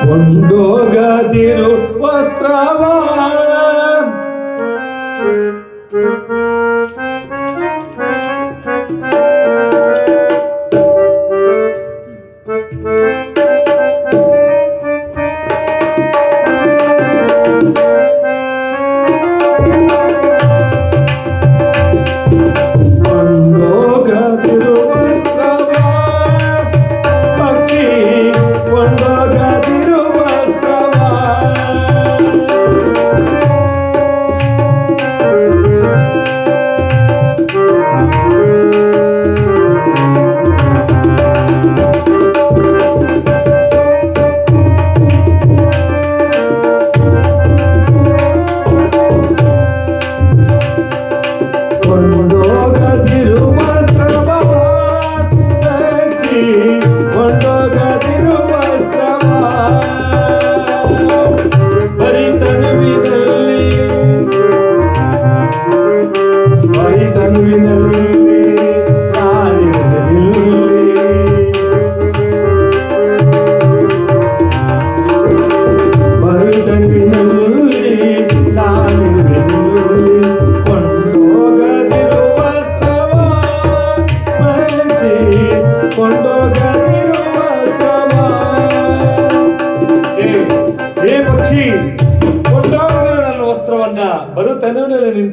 ಕೊಂಡೋಗದಿರು ವಸ್ತ್ರವ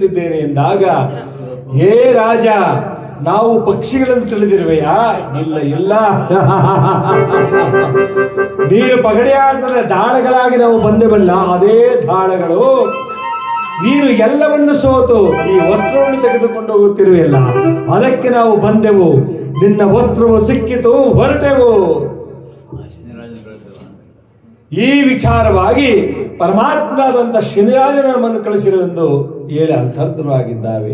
ತಿಳಿದಿದ್ದೇನೆ ಎಂದಾಗ, ಹೇ ರಾಜ, ನಾವು ಪಕ್ಷಿಗಳನ್ನು ತಿಳಿದಿರುವೆಯಾ? ಇಲ್ಲ ಇಲ್ಲ, ನೀನು ಪಗಡೆಯಾಟದ ದಾಳಗಳಾಗಿ ನಾವು ಬಂದೆವಲ್ಲ, ಅದೇ ದಾಳಗಳು. ನೀನು ಎಲ್ಲವನ್ನು ಸೋತು ಈ ವಸ್ತ್ರವನ್ನು ತೆಗೆದುಕೊಂಡು ಹೋಗುತ್ತಿರುವೆಯಲ್ಲ, ಅದಕ್ಕೆ ನಾವು ಬಂದೆವು. ನಿನ್ನ ವಸ್ತ್ರವು ಸಿಕ್ಕಿತು, ಹೊರಟೆವು. ಈ ವಿಚಾರವಾಗಿ ಪರಮಾತ್ಮನಾದಂತ ಶನಿರಾಜನ ನಮ್ಮನ್ನು ಕಳಿಸಿರುವೆಂದು ಹೇಳಿ ಅಂತರ್ಧವಾಗಿದ್ದಾವೆ.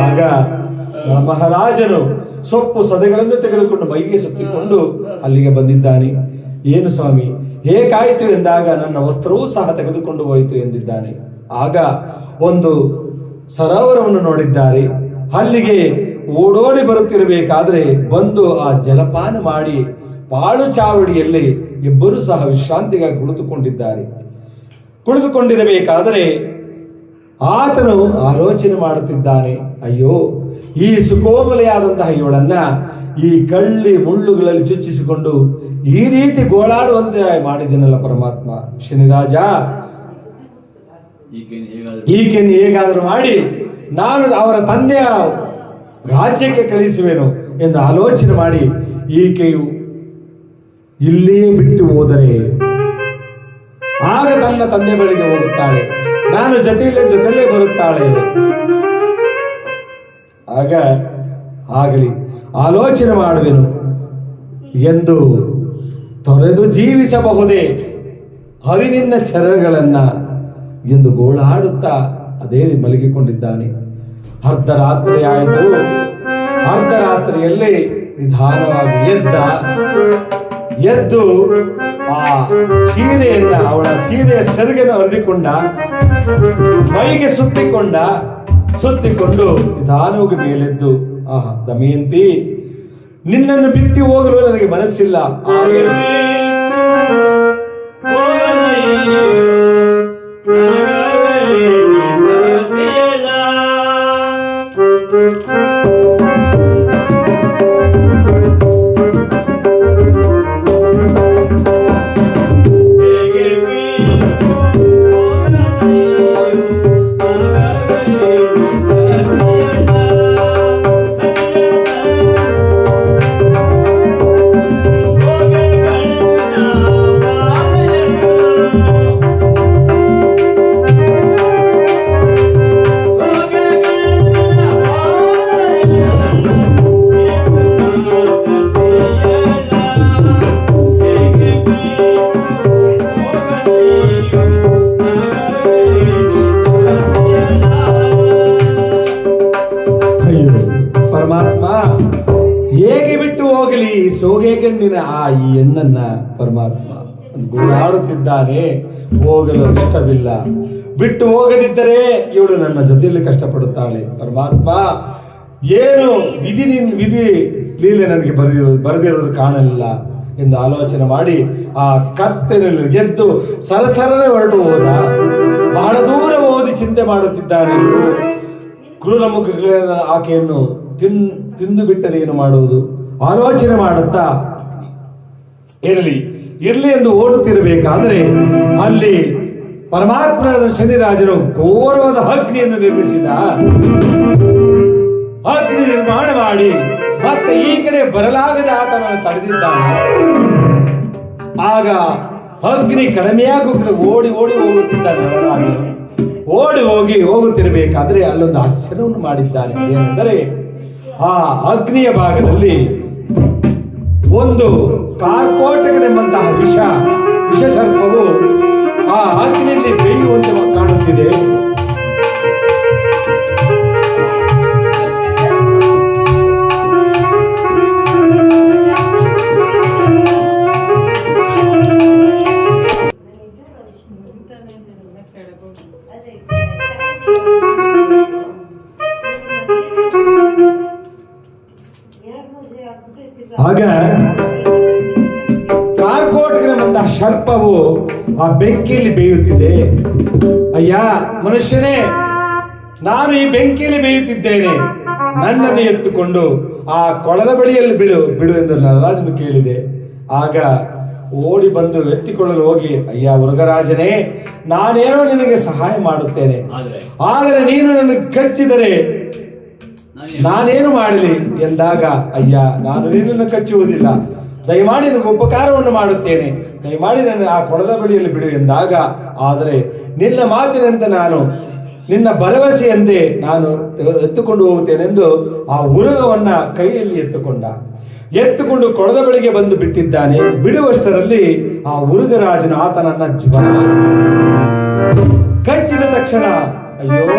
ಆಗ ಮಹಾರಾಜನು ಸೊಪ್ಪು ಸದೆಗಳನ್ನು ತೆಗೆದುಕೊಂಡು ಮೈಗೆ ಸುತ್ತಿಕೊಂಡು ಅಲ್ಲಿಗೆ ಬಂದಿದ್ದಾನೆ. ಏನು ಸ್ವಾಮಿ, ಹೇಗಾಯಿತು ಎಂದಾಗ, ನನ್ನ ವಸ್ತ್ರವೂ ಸಹ ತೆಗೆದುಕೊಂಡು ಹೋಯಿತು ಎಂದಿದ್ದಾನೆ. ಆಗ ಒಂದು ಸರೋವರವನ್ನು ನೋಡಿದ್ದಾರೆ. ಅಲ್ಲಿಗೆ ಓಡೋಡಿ ಬರುತ್ತಿರಬೇಕಾದ್ರೆ ಬಂದು ಆ ಜಲಪಾನ ಮಾಡಿ ಪಾಳು ಚಾವಡಿಯಲ್ಲಿ ಇಬ್ಬರು ಸಹ ವಿಶ್ರಾಂತಿಗಾಗಿ ಕುಳಿತುಕೊಂಡಿರಬೇಕಾದರೆ ಆತನು ಆಲೋಚನೆ ಮಾಡುತ್ತಿದ್ದಾನೆ, ಅಯ್ಯೋ, ಈ ಸುಕೋಮಲೆಯಾದಂತಹ ಇವಳನ್ನ ಈ ಕಳ್ಳಿ ಮುಳ್ಳುಗಳಲ್ಲಿ ಚುಚ್ಚಿಸಿಕೊಂಡು ಈ ರೀತಿ ಗೋಳಾಡುವಂತೆ ಮಾಡಿದನಲ್ಲ ಪರಮಾತ್ಮ. ಶನಿರಾಜ, ಈಕೆಯನ್ನು ಹೇಗಾದರೂ ಮಾಡಿ ನಾನು ಅವರ ತಂದೆಯ ರಾಜ್ಯಕ್ಕೆ ಕಳಿಸುವೆನು ಎಂದು ಆಲೋಚನೆ ಮಾಡಿ ಈಕೆಯು ಇಲ್ಲಿಯೇ ಬಿಟ್ಟು ಹೋದರೆ ಆಗ ತನ್ನ ತಂದೆ ಬಳಿಗೆ ಹೋಗುತ್ತಾಳೆ, ನಾನು ಜೊತೆಯಲ್ಲೇ ಬರುತ್ತಾಳೆ. ಆಗ ಆಗಲಿ ಆಲೋಚನೆ ಮಾಡುವೆನು ಎಂದು ತೊರೆದು ಜೀವಿಸಬಹುದೇ ಹರಿನಿನ್ನ ಚರಗಳನ್ನ ಎಂದು ಗೋಳಾಡುತ್ತಾ ಅದೇ ಮಲಗಿಕೊಂಡಿದ್ದಾನೆ. ಅರ್ಧರಾತ್ರಿ ಆಯಿತು. ಅರ್ಧರಾತ್ರಿಯಲ್ಲಿ ನಿಧಾನವಾಗಿ ಎದ್ದು ಆ ಸೀರೆಯನ್ನ, ಅವಳ ಸೀರೆಯ ಸೆರಗನ್ನು ಹರಿದುಕೊಂಡ, ಮೈಗೆ ಸುತ್ತಿಕೊಂಡು ನಿಧಾನವಾಗಿ ಮೇಲೆದ್ದು, ದಮಯಂತಿ, ನಿನ್ನನ್ನು ಬಿಟ್ಟು ಹೋಗಲು ನನಗೆ ಮನಸ್ಸಿಲ್ಲ. ಪರಮಾತ್ಮ, ಹೇಗೆ ಬಿಟ್ಟು ಹೋಗಲಿ ಸೋಗೆ ಗಣ್ಣಿನ ಈ ಹೆಣ್ಣನ್ನ? ಪರಮಾತ್ಮ ಗೋಳಾಡುತ್ತಿದ್ದಾನೆ, ಹೋಗಲು ಇಷ್ಟವಿಲ್ಲ. ಬಿಟ್ಟು ಹೋಗದಿದ್ದರೆ ಇವಳು ನನ್ನ ಜೊತೆಯಲ್ಲಿ ಕಷ್ಟಪಡುತ್ತಾಳೆ. ಪರಮಾತ್ಮ, ಏನು ವಿಧಿ ಲೀಲೆ ನನಗೆ ಬರೆದಿರೋದು ಕಾಣಲಿಲ್ಲ ಎಂದು ಆಲೋಚನೆ ಮಾಡಿ ಆ ಕತ್ತನಲ್ಲಿ ಗೆದ್ದು ಸರಸರನೆ ಹೊರಟು ಹೋದ. ಬಹಳ ದೂರ ಓದಿ ಚಿಂತೆ ಮಾಡುತ್ತಿದ್ದಾನೆ. ಕ್ರೂರ ಮುಖಗಳಿಂದ ಆಕೆಯನ್ನು ತಿಂದು ಬಿಟ್ಟರೆ ಏನು ಮಾಡುವುದು ಆಲೋಚನೆ ಮಾಡುತ್ತಾ ಇರಲಿ ಎಂದು ಓಡುತ್ತಿರಬೇಕಾದ್ರೆ ಅಲ್ಲಿ ಪರಮಾತ್ಮನಾದ ಶನಿರಾಜನು ಘೋರವಾದ ಅಗ್ನಿಯನ್ನು ನಿರ್ಮಿಸಿದ. ಅಗ್ನಿ ನಿರ್ಮಾಣ ಮಾಡಿ ಮತ್ತೆ ಈ ಕಡೆ ಬರಲಾಗದ ಆತನನ್ನು ತಡೆದಿದ್ದಾನೆ. ಆಗ ಅಗ್ನಿ ಕಡಿಮೆಯಾಗಿ ಓಡಿ ಹೋಗುತ್ತಿದ್ದಾನೆ. ಹೋಗುತ್ತಿರಬೇಕಾದ್ರೆ ಅಲ್ಲೊಂದು ಆಶ್ಚರ್ಯವನ್ನು ಮಾಡಿದ್ದಾನೆ. ಏನೆಂದರೆ ಆ ಅಗ್ನಿಯ ಭಾಗದಲ್ಲಿ ಒಂದು ಕಾರ್ಕೋಟಕನೆಂಬಂತಹ ವಿಷ ಸರ್ಪವು ಆ ಅಗ್ನಿಯಲ್ಲಿ ಬೇಯುವಂತೆ ಕಾಣುತ್ತಿದೆ. ಆಗ ಕಾರ್ಕೋಟಕನೆಂಬಂತಹ ಸರ್ಪವು ಆ ಬೆಂಕಿಯಲ್ಲಿ ಬೇಯುತ್ತಿದೆ. ಅಯ್ಯ ಮನುಷ್ಯನೇ, ನಾನು ಈ ಬೆಂಕಿಯಲ್ಲಿ ಬೇಯುತ್ತಿದ್ದೇನೆ, ನನ್ನನ್ನು ಎತ್ತುಕೊಂಡು ಆ ಕೊಳದ ಬಳಿಯಲ್ಲಿ ಬಿಡು ಎಂದು ನರರಾಜನು ಕೇಳಿದೆ. ಆಗ ಓಡಿ ಬಂದು ಎತ್ತಿಕೊಳ್ಳಲು ಹೋಗಿ, ಅಯ್ಯ ಉರಗರಾಜನೇ, ನಾನೇನೋ ನಿನಗೆ ಸಹಾಯ ಮಾಡುತ್ತೇನೆ, ಆದರೆ ನೀನು ನನಗೆ ಕಚ್ಚಿದರೆ ನಾನೇನು ಮಾಡಲಿ ಎಂದಾಗ, ಅಯ್ಯ ನಾನು ನಿನ್ನನ್ನು ಕಚ್ಚುವುದಿಲ್ಲ, ದಯಮಾಡಿ ನಿನಗೆ ಉಪಕಾರವನ್ನು ಮಾಡುತ್ತೇನೆ, ದಯಮಾಡಿ ನನ್ನ ಆ ಕೊಳದ ಬಳಿಯಲ್ಲಿ ಬಿಡು ಎಂದಾಗ, ಆದರೆ ನಿನ್ನ ಮಾತಿನಂತೆ ನಾನು, ನಿನ್ನ ಭರವಸೆಯಂತೆ ನಾನು ಎತ್ತುಕೊಂಡು ಹೋಗುತ್ತೇನೆಂದು ಆ ಉರುಗವನ್ನ ಕೈಯಲ್ಲಿ ಎತ್ತುಕೊಂಡು ಕೊಳದ ಬಳಿಗೆ ಬಂದು ಬಿಟ್ಟಿದ್ದಾನೆ. ಬಿಡುವಷ್ಟರಲ್ಲಿ ಆ ಉರುಗರಾಜನು ಆತನನ್ನ ಜ್ವರ ಕಚ್ಚಿದ ತಕ್ಷಣ, ಅಯ್ಯೋ